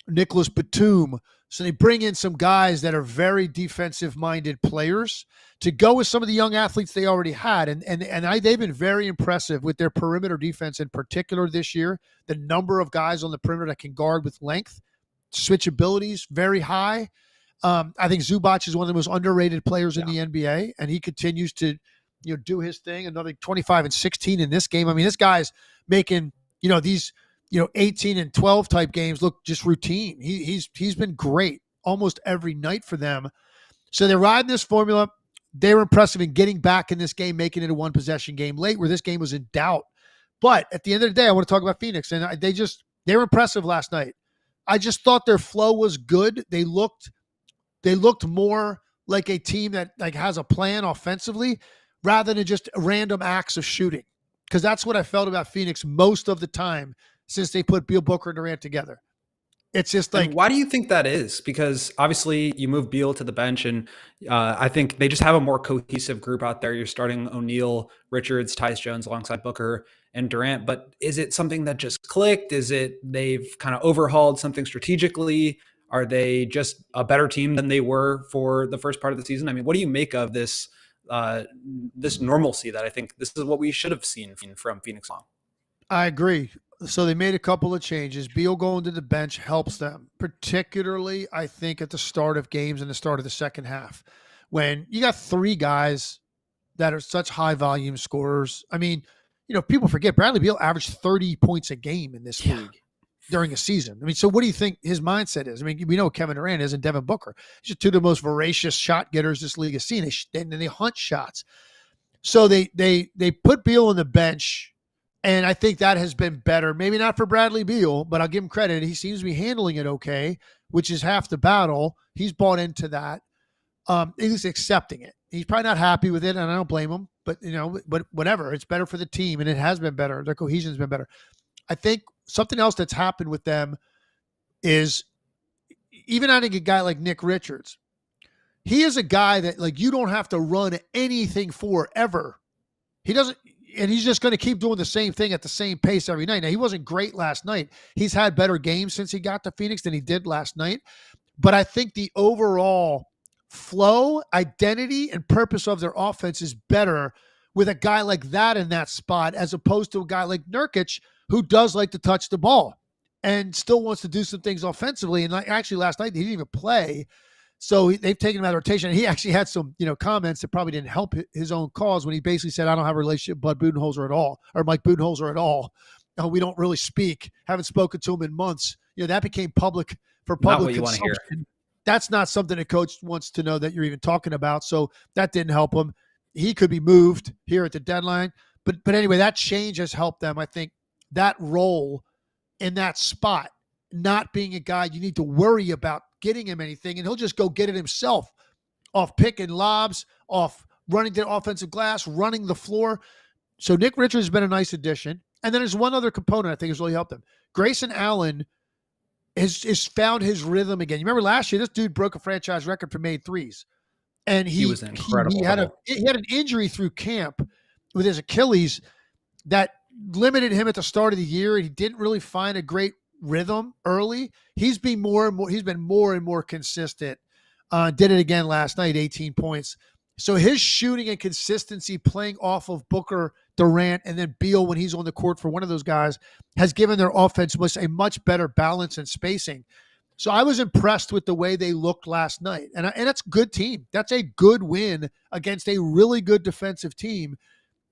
Nicholas Batum. So they bring in some guys that are very defensive-minded players to go with some of the young athletes they already had. They've been very impressive with their perimeter defense in particular this year. The number of guys on the perimeter that can guard with length, switchabilities, very high. I think Zubac is one of the most underrated players in the NBA, and he continues to do his thing. Another 25 and 16 in this game. I mean, this guy's making these 18 and 12 type games look just routine. He's been great almost every night for them. So they're riding this formula. They were impressive in getting back in this game, making it a one possession game late where this game was in doubt. But at the end of the day, I want to talk about Phoenix, and they were impressive last night. I just thought their flow was good. They looked more like a team that has a plan offensively rather than just random acts of shooting. Because that's what I felt about Phoenix most of the time since they put Beal, Booker, and Durant together. It's just like, and why do you think that is? Because obviously you move Beal to the bench, and I think they just have a more cohesive group out there. You're starting O'Neal, Richards, Tyus Jones alongside Booker and Durant. But is it something that just clicked? Is it they've kind of overhauled something strategically? Are they just a better team than they were for the first part of the season? I mean, what do you make of this normalcy that I think this is what we should have seen from Phoenix Long? I agree. So they made a couple of changes. Beal going to the bench helps them, particularly, I think, at the start of games and the start of the second half. When you got three guys that are such high volume scorers. I mean, people forget Bradley Beal averaged 30 points a game in this league during a season. I mean, so what do you think his mindset is? I mean, we know Kevin Durant is and Devin Booker. He's just two of the most voracious shot getters this league has seen. And they hunt shots. So they put Beal on the bench. And I think that has been better. Maybe not for Bradley Beal, but I'll give him credit. He seems to be handling it okay, which is half the battle. He's bought into that. He's accepting it. He's probably not happy with it, and I don't blame him. But but whatever. It's better for the team, and it has been better. Their cohesion's been better. I think something else that's happened with them is even I think a guy like Nick Richards. He is a guy that you don't have to run anything for ever. He doesn't. And he's just going to keep doing the same thing at the same pace every night. Now, he wasn't great last night. He's had better games since he got to Phoenix than he did last night. But I think the overall flow, identity, and purpose of their offense is better with a guy like that in that spot as opposed to a guy like Nurkic who does like to touch the ball and still wants to do some things offensively. And actually last night, he didn't even play. So they've taken him out of rotation. He actually had some, comments that probably didn't help his own cause when he basically said, I don't have a relationship with Bud Budenholzer at all, or Mike Budenholzer at all. We don't really speak. Haven't spoken to him in months. That became public for public consumption. That's not something a coach wants to know that you're even talking about. So that didn't help him. He could be moved here at the deadline. But anyway, that change has helped them. I think that role in that spot, not being a guy you need to worry about getting him anything, and he'll just go get it himself off pick and lobs, off running to the offensive glass, running the floor. So Nick Richards has been a nice addition. And then there's one other component I think has really helped him. Grayson Allen has found his rhythm again. You remember last year, this dude broke a franchise record for made threes. And he was incredible. He had an injury through camp with his Achilles that limited him at the start of the year. And he didn't really find a great rhythm early. He's been more and more consistent. Did it again last night, 18 points. So his shooting and consistency playing off of Booker, Durant, and then Beal when he's on the court for one of those guys has given their offense a much better balance and spacing. So I was impressed with the way they looked last night. And that's a good team. That's a good win against a really good defensive team.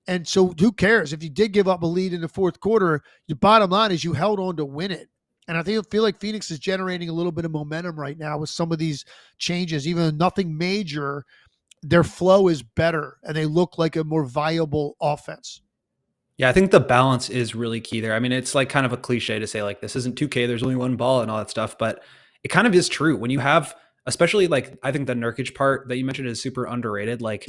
And so who cares? If you did give up a lead in the fourth quarter, the bottom line is you held on to win it. And I feel like Phoenix is generating a little bit of momentum right now with some of these changes. Even though nothing major, their flow is better and they look like a more viable offense. Yeah, I think the balance is really key there. I mean, it's like kind of a cliche to say like this isn't 2K, there's only one ball and all that stuff, but it kind of is true. When you have, especially like I think the Nurkic part that you mentioned is super underrated. Like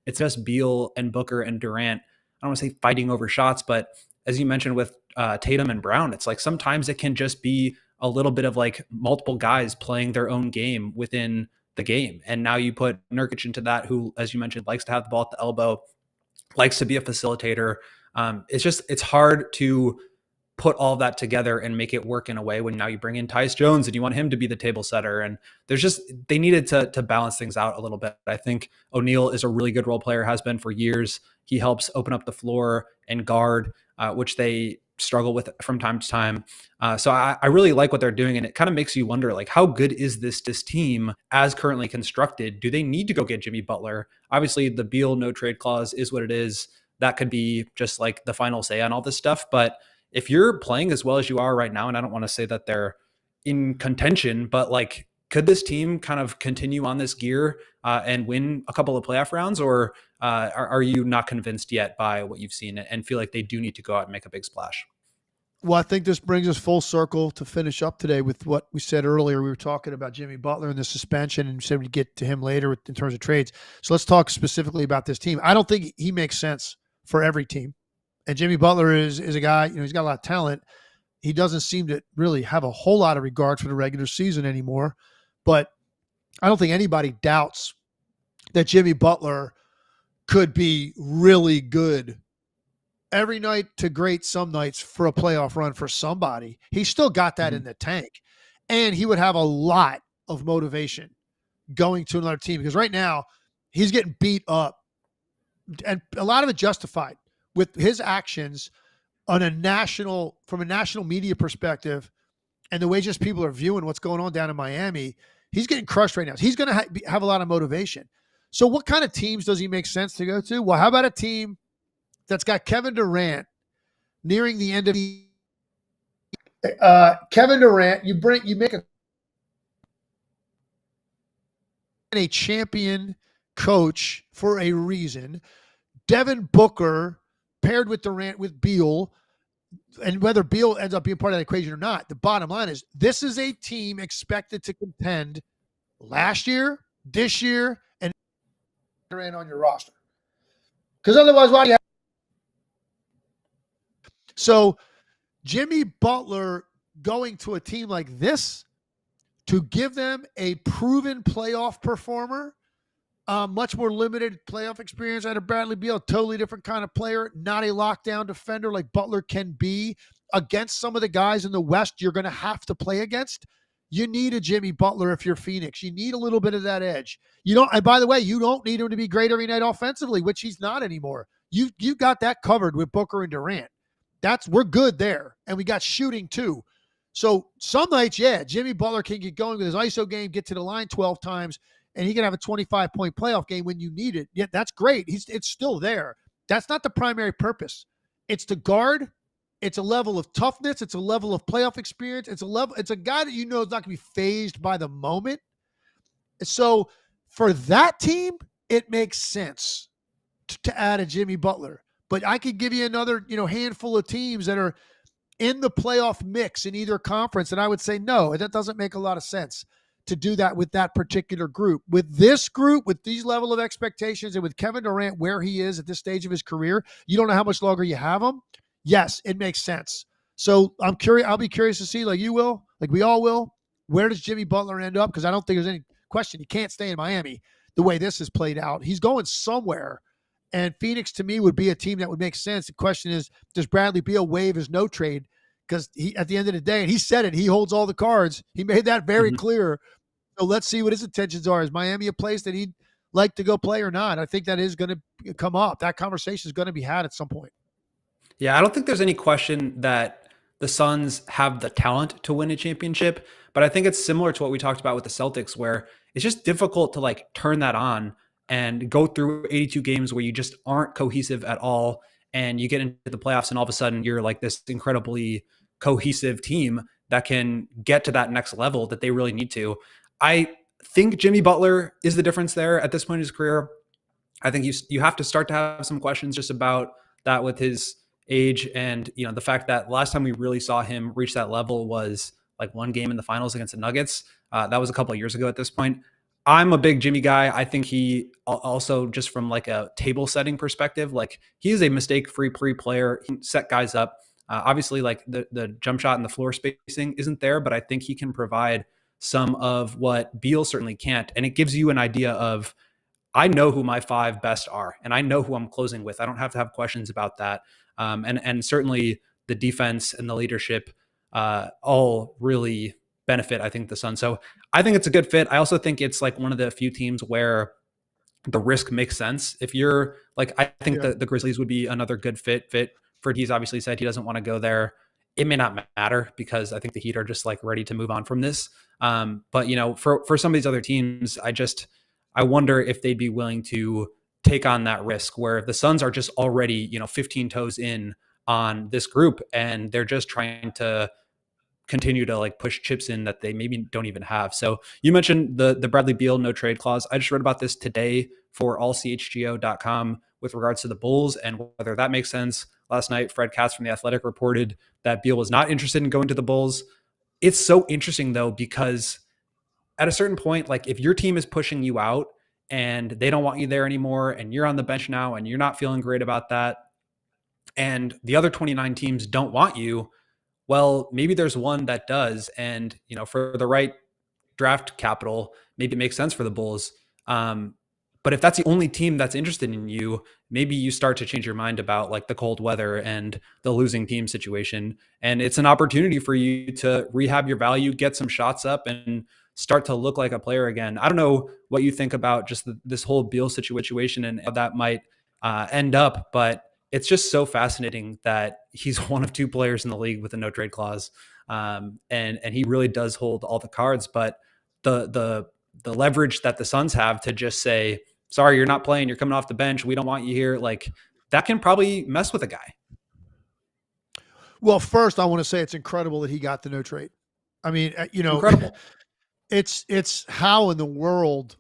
it's just Beal and Booker and Durant. I don't want to say fighting over shots, but as you mentioned with Tatum and Brown, it's like sometimes it can just be a little bit of like multiple guys playing their own game within the game. And now you put Nurkic into that, who, as you mentioned, likes to have the ball at the elbow, likes to be a facilitator. It's hard to put all that together and make it work in a way when now you bring in Tyus Jones and you want him to be the table setter. And they needed to balance things out a little bit. I think O'Neal is a really good role player, has been for years. He helps open up the floor and guard, which they struggle with from time to time. So I really like what they're doing. And it kind of makes you wonder, like, how good is this team as currently constructed? Do they need to go get Jimmy Butler? Obviously, the Beal no trade clause is what it is. That could be just like the final say on all this stuff. But if you're playing as well as you are right now, and I don't want to say that they're in contention, but like, could this team kind of continue on this gear and win a couple of playoff rounds? Or are you not convinced yet by what you've seen and feel like they do need to go out and make a big splash? Well, I think this brings us full circle to finish up today with what we said earlier. We were talking about Jimmy Butler and the suspension, and said we'd get to him later in terms of trades. So let's talk specifically about this team. I don't think he makes sense for every team. And Jimmy Butler is a guy, he's got a lot of talent. He doesn't seem to really have a whole lot of regard for the regular season anymore. But I don't think anybody doubts that Jimmy Butler could be really good every night to great some nights for a playoff run for somebody. He's still got that in the tank. And he would have a lot of motivation going to another team, because right now he's getting beat up, and a lot of it justified with his actions from a national media perspective, and the way just people are viewing what's going on down in Miami. He's getting crushed right now. He's going to have a lot of motivation. So what kind of teams does he make sense to go to? Well, how about a team that's got Kevin Durant nearing the end of the Kevin Durant, you make a champion coach for a reason. Devin Booker paired with Durant with Beal, and whether Beal ends up being part of that equation or not, the bottom line is this is a team expected to contend last year, this year, and Durant on your roster. Because otherwise, why do you have? So Jimmy Butler going to a team like this to give them a proven playoff performer, much more limited playoff experience out of Bradley Beal, totally different kind of player, not a lockdown defender like Butler can be against some of the guys in the West you're going to have to play against. You need a Jimmy Butler if you're Phoenix. You need a little bit of that edge. And by the way, you don't need him to be great every night offensively, which he's not anymore. You got that covered with Booker and Durant. We're good there. And we got shooting too. So some nights, Jimmy Butler can get going with his ISO game, get to the line 12 times, and he can have a 25-point playoff game when you need it. Yeah, that's great. It's still there. That's not the primary purpose. It's to guard. It's a level of toughness. It's a level of playoff experience. It's a guy that is not going to be fazed by the moment. So for that team, it makes sense to add a Jimmy Butler. But I could give you another, handful of teams that are in the playoff mix in either conference, and I would say no, that doesn't make a lot of sense to do that with that particular group. With this group, with these level of expectations, and with Kevin Durant where he is at this stage of his career, you don't know how much longer you have him. Yes, it makes sense. So I'm curious. I'll be curious to see, like you will, like we all will, where does Jimmy Butler end up? Because I don't think there's any question he can't stay in Miami the way this has played out. He's going somewhere. And Phoenix, to me, would be a team that would make sense. The question is, does Bradley Beal waive his no trade? Because at the end of the day, and he said it, he holds all the cards. He made that very clear. So let's see what his intentions are. Is Miami a place that he'd like to go play or not? I think that is going to come up. That conversation is going to be had at some point. Yeah, I don't think there's any question that the Suns have the talent to win a championship, but I think it's similar to what we talked about with the Celtics, where it's just difficult to like turn that on and go through 82 games where you just aren't cohesive at all. And you get into the playoffs and all of a sudden you're like this incredibly cohesive team that can get to that next level that they really need to. I think Jimmy Butler is the difference there at this point in his career. I think you have to start to have some questions just about that with his age. And, the fact that last time we really saw him reach that level was like one game in the finals against the Nuggets. That was a couple of years ago at this point. I'm a big Jimmy guy. I think he also, just from like a table setting perspective, like he is a mistake-free player. He set guys up. Obviously, like the jump shot and the floor spacing isn't there, but I think he can provide some of what Beal certainly can't. And it gives you an idea of, I know who my five best are, and I know who I'm closing with. I don't have to have questions about that. And certainly the defense and the leadership all really benefit, I think, the Suns. So I think it's a good fit. I also think it's like one of the few teams where the risk makes sense. If you're like, I think the Grizzlies would be another good fit for, he's obviously said he doesn't want to go there. It may not matter because I think the Heat are just like ready to move on from this. But for some of these other teams, I wonder if they'd be willing to take on that risk where the Suns are just already, 15 toes in on this group and they're just trying to continue to like push chips in that they maybe don't even have. So you mentioned the Bradley Beal no trade clause. I just read about this today for allchgo.com with regards to the Bulls and whether that makes sense. Last night, Fred Katz from The Athletic reported that Beal was not interested in going to the Bulls. It's so interesting though, because at a certain point, like if your team is pushing you out and they don't want you there anymore and you're on the bench now and you're not feeling great about that and the other 29 teams don't want you, well, maybe there's one that does. And, for the right draft capital, maybe it makes sense for the Bulls. But if that's the only team that's interested in you, maybe you start to change your mind about like the cold weather and the losing team situation. And it's an opportunity for you to rehab your value, get some shots up and start to look like a player again. I don't know what you think about just this whole Beal situation and how that might end up, but it's just so fascinating that he's one of two players in the league with a no trade clause. And he really does hold all the cards, but the leverage that the Suns have to just say, sorry, you're not playing, you're coming off the bench, we don't want you here. Like that can probably mess with a guy. Well, first I want to say it's incredible that he got the no trade. I mean, Incredible. It's how in the world,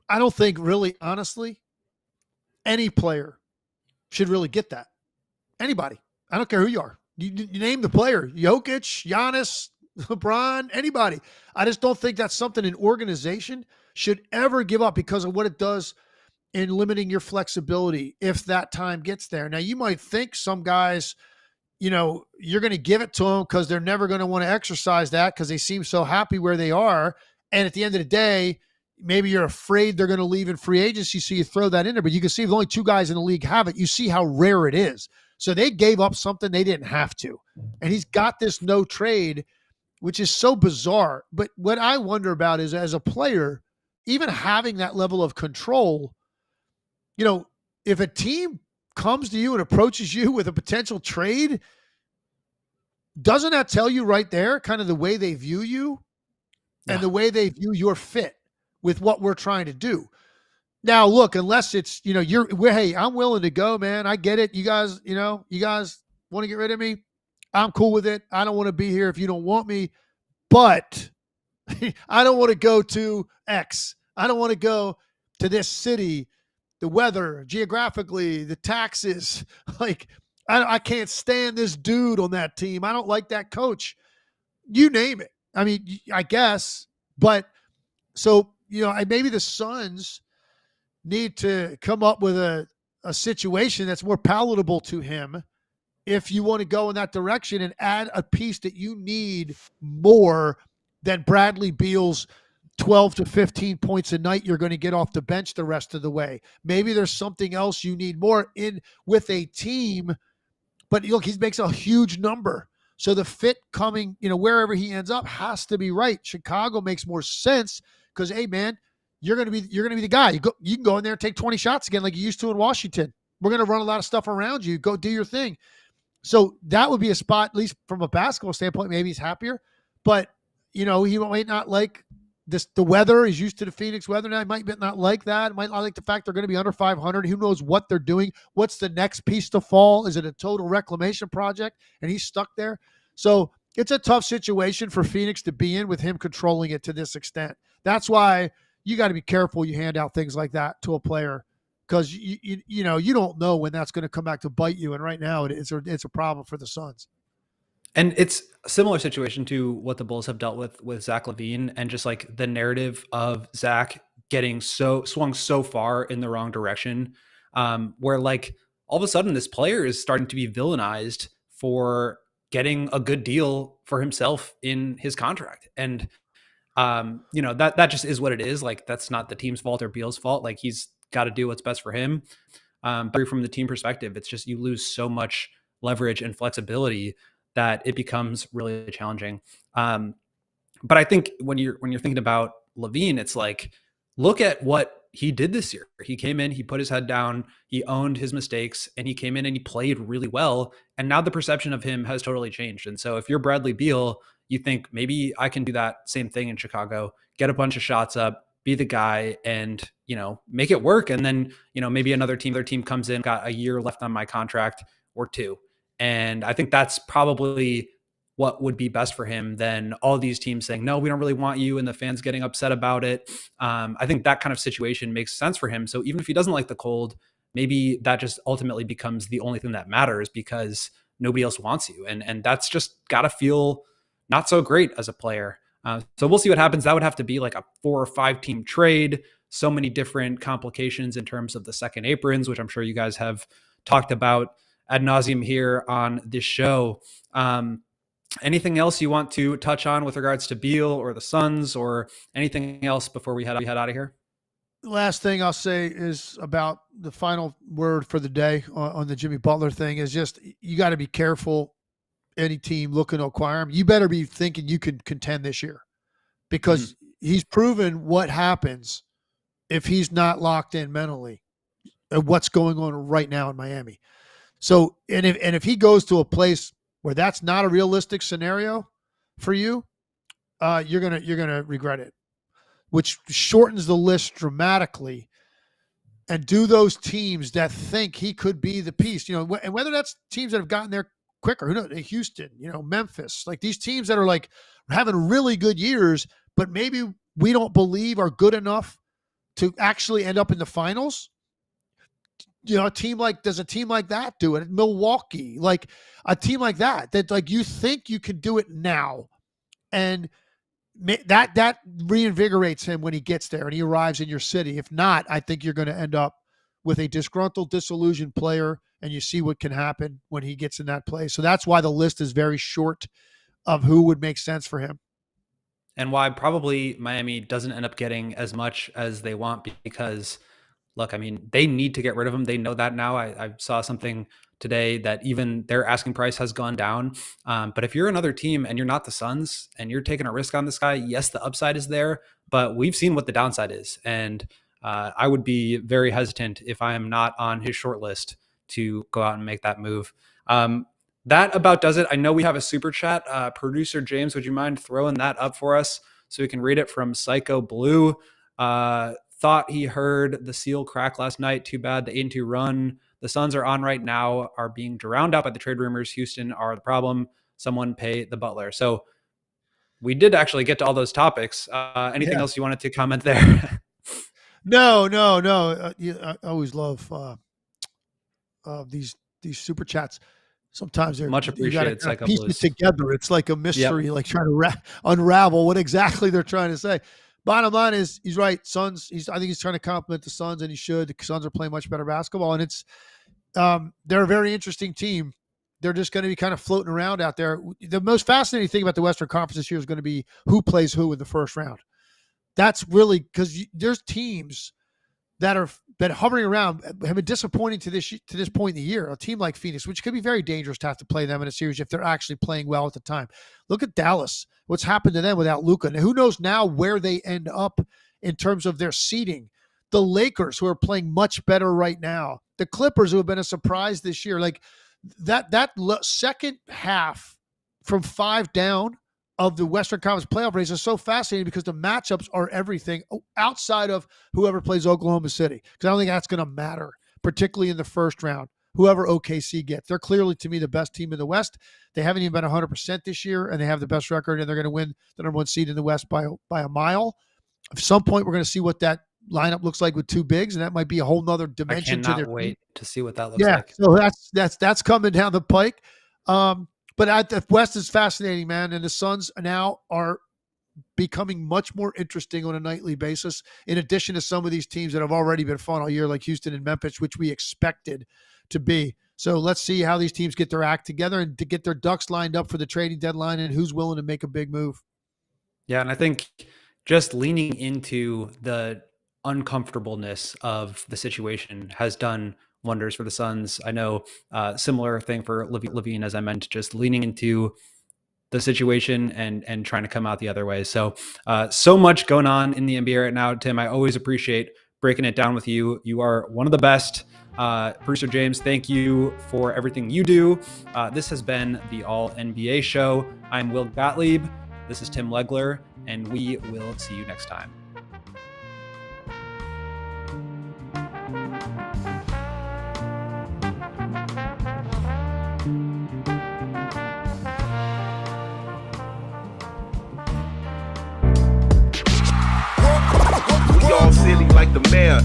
I don't think really, honestly, any player should really get that. Anybody. I don't care who you are. You name the player, Jokic, Giannis, LeBron, anybody. I just don't think that's something an organization should ever give up because of what it does in limiting your flexibility if that time gets there. Now, you might think some guys, you're going to give it to them because they're never going to want to exercise that because they seem so happy where they are. And at the end of the day, maybe you're afraid they're going to leave in free agency, so you throw that in there. But you can see if only two guys in the league have it, you see how rare it is. So they gave up something they didn't have to. And he's got this no trade, which is so bizarre. But what I wonder about is as a player, even having that level of control, if a team comes to you and approaches you with a potential trade, doesn't that tell you right there kind of the way they view you and the way they view your fit with what we're trying to do? Now, look, unless it's, hey, I'm willing to go, man. I get it. You guys want to get rid of me? I'm cool with it. I don't want to be here if you don't want me, but I don't want to go to X. I don't want to go to this city, the weather, geographically, the taxes. Like, I can't stand this dude on that team. I don't like that coach. You name it. I mean, I guess, but so, maybe the Suns need to come up with a situation that's more palatable to him if you want to go in that direction and add a piece that you need more than Bradley Beal's 12 to 15 points a night you're going to get off the bench the rest of the way. Maybe there's something else you need more in with a team, but look, he makes a huge number. So the fit coming, wherever he ends up has to be right. Chicago makes more sense because, hey, man, you're going to be the guy. You can go in there and take 20 shots again like you used to in Washington. We're going to run a lot of stuff around you. Go do your thing. So that would be a spot, at least from a basketball standpoint, maybe he's happier. But, he might not like the weather. He's used to the Phoenix weather now. He might not like that. Might not like the fact they're going to be under 500. Who knows what they're doing? What's the next piece to fall? Is it a total reclamation project? And he's stuck there. So it's a tough situation for Phoenix to be in with him controlling it to this extent. That's why you got to be careful you hand out things like that to a player because you don't know when that's going to come back to bite you. And right now it's a problem for the Suns. And it's a similar situation to what the Bulls have dealt with Zach LaVine and just like the narrative of Zach getting swung so far in the wrong direction, where like all of a sudden this player is starting to be villainized for getting a good deal for himself in his contract. And, that just is what it is. Like, that's not the team's fault or Beal's fault. Like, he's got to do what's best for him. But from the team perspective, it's just, you lose so much leverage and flexibility that it becomes really challenging. But I think when you're thinking about Levine, it's like, look at what he did this year. He came in, he put his head down, he owned his mistakes, and he came in and he played really well. And now the perception of him has totally changed. And so if you're Bradley Beal, you think maybe I can do that same thing in Chicago, get a bunch of shots up, be the guy, and make it work. And then maybe another team comes in, got a year left on my contract or two. And I think that's probably what would be best for him than all these teams saying, no, we don't really want you, and the fans getting upset about it. I think that kind of situation makes sense for him. So even if he doesn't like the cold, maybe that just ultimately becomes the only thing that matters because nobody else wants you. And that's just got to feel not so great as a player. So we'll see what happens. That would have to be like a 4 or 5 team trade. So many different complications in terms of the second aprons, which I'm sure you guys have talked about ad nauseum here on this show. Anything else you want to touch on with regards to Beal or the Suns or anything else before we head out of here? Last thing I'll say is about the final word for the day on the Jimmy Butler thing is just, you got to be careful. Any team looking to acquire him, you better be thinking you can contend this year, because he's proven what happens if he's not locked in mentally at what's going on right now in Miami. So, and if he goes to a place where that's not a realistic scenario for you, you're gonna regret it, which shortens the list dramatically. And do those teams that think he could be the piece, and whether that's teams that have gotten there quicker, who knows, Houston, Memphis, like these teams that are like having really good years, but maybe we don't believe are good enough to actually end up in the finals. Does a team like that do it? Milwaukee, like a team like that like you think you can do it now, and that reinvigorates him when he gets there and he arrives in your city. If not, I think you're going to end up with a disgruntled, disillusioned player, and you see what can happen when he gets in that place. So that's why the list is very short of who would make sense for him. And why probably Miami doesn't end up getting as much as they want, because look, I mean, they need to get rid of him. They know that now. I saw something today that even their asking price has gone down. But if you're another team and you're not the Suns and you're taking a risk on this guy, yes, the upside is there, but we've seen what the downside is. And I would be very hesitant if I am not on his short list to go out and make that move. That about does it. I know we have a super chat. Producer James, would you mind throwing that up for us so we can read it from Psycho Blue? Thought he heard the seal crack last night. Too bad the 8-2 run the Suns are on right now are being drowned out by the trade rumors. Houston are the problem. Someone pay the Butler. So we did actually get to all those topics. Anything else you wanted to comment there? No. I always love these super chats. Sometimes they're much appreciated. You piece it together. It's like a mystery, like trying to unravel what exactly they're trying to say. Bottom line is, he's right. Suns. I think he's trying to compliment the Suns, and he should. The Suns are playing much better basketball, and it's they're a very interesting team. They're just going to be kind of floating around out there. The most fascinating thing about the Western Conference this year is going to be who plays who in the first round. That's really because there's teams that are hovering around, have been disappointing to this point in the year. A team like Phoenix, which could be very dangerous to have to play them in a series if they're actually playing well at the time. Look at Dallas. What's happened to them without Luka? And who knows now where they end up in terms of their seeding. The Lakers, who are playing much better right now. The Clippers, who have been a surprise this year. Like that second half from 5 down of the Western Conference playoff race is so fascinating because the matchups are everything outside of whoever plays Oklahoma City. Because I don't think that's going to matter, particularly in the first round. Whoever OKC gets. They're clearly, to me, the best team in the West. They haven't even been 100% this year, and they have the best record, and they're going to win the number 1 seed in the West by a mile. At some point, we're going to see what that lineup looks like with 2 bigs, and that might be a whole nother dimension. I cannot wait to see what that looks like. So that's coming down the pike. But the West is fascinating, man, and the Suns now are becoming much more interesting on a nightly basis, in addition to some of these teams that have already been fun all year, like Houston and Memphis, which we expected to be. So let's see how these teams get their act together and to get their ducks lined up for the trading deadline and who's willing to make a big move. Yeah, and I think just leaning into the uncomfortableness of the situation has done wonders for the Suns. I know similar thing for Levine, as I mentioned, just leaning into the situation and trying to come out the other way. So much going on in the NBA right now, Tim. I always appreciate breaking it down with you. You are one of the best. Producer James, thank you for everything you do. This has been the All NBA Show. I'm Will Gottleib. This is Tim Legler, and we will see you next time. We all silly like the mayor.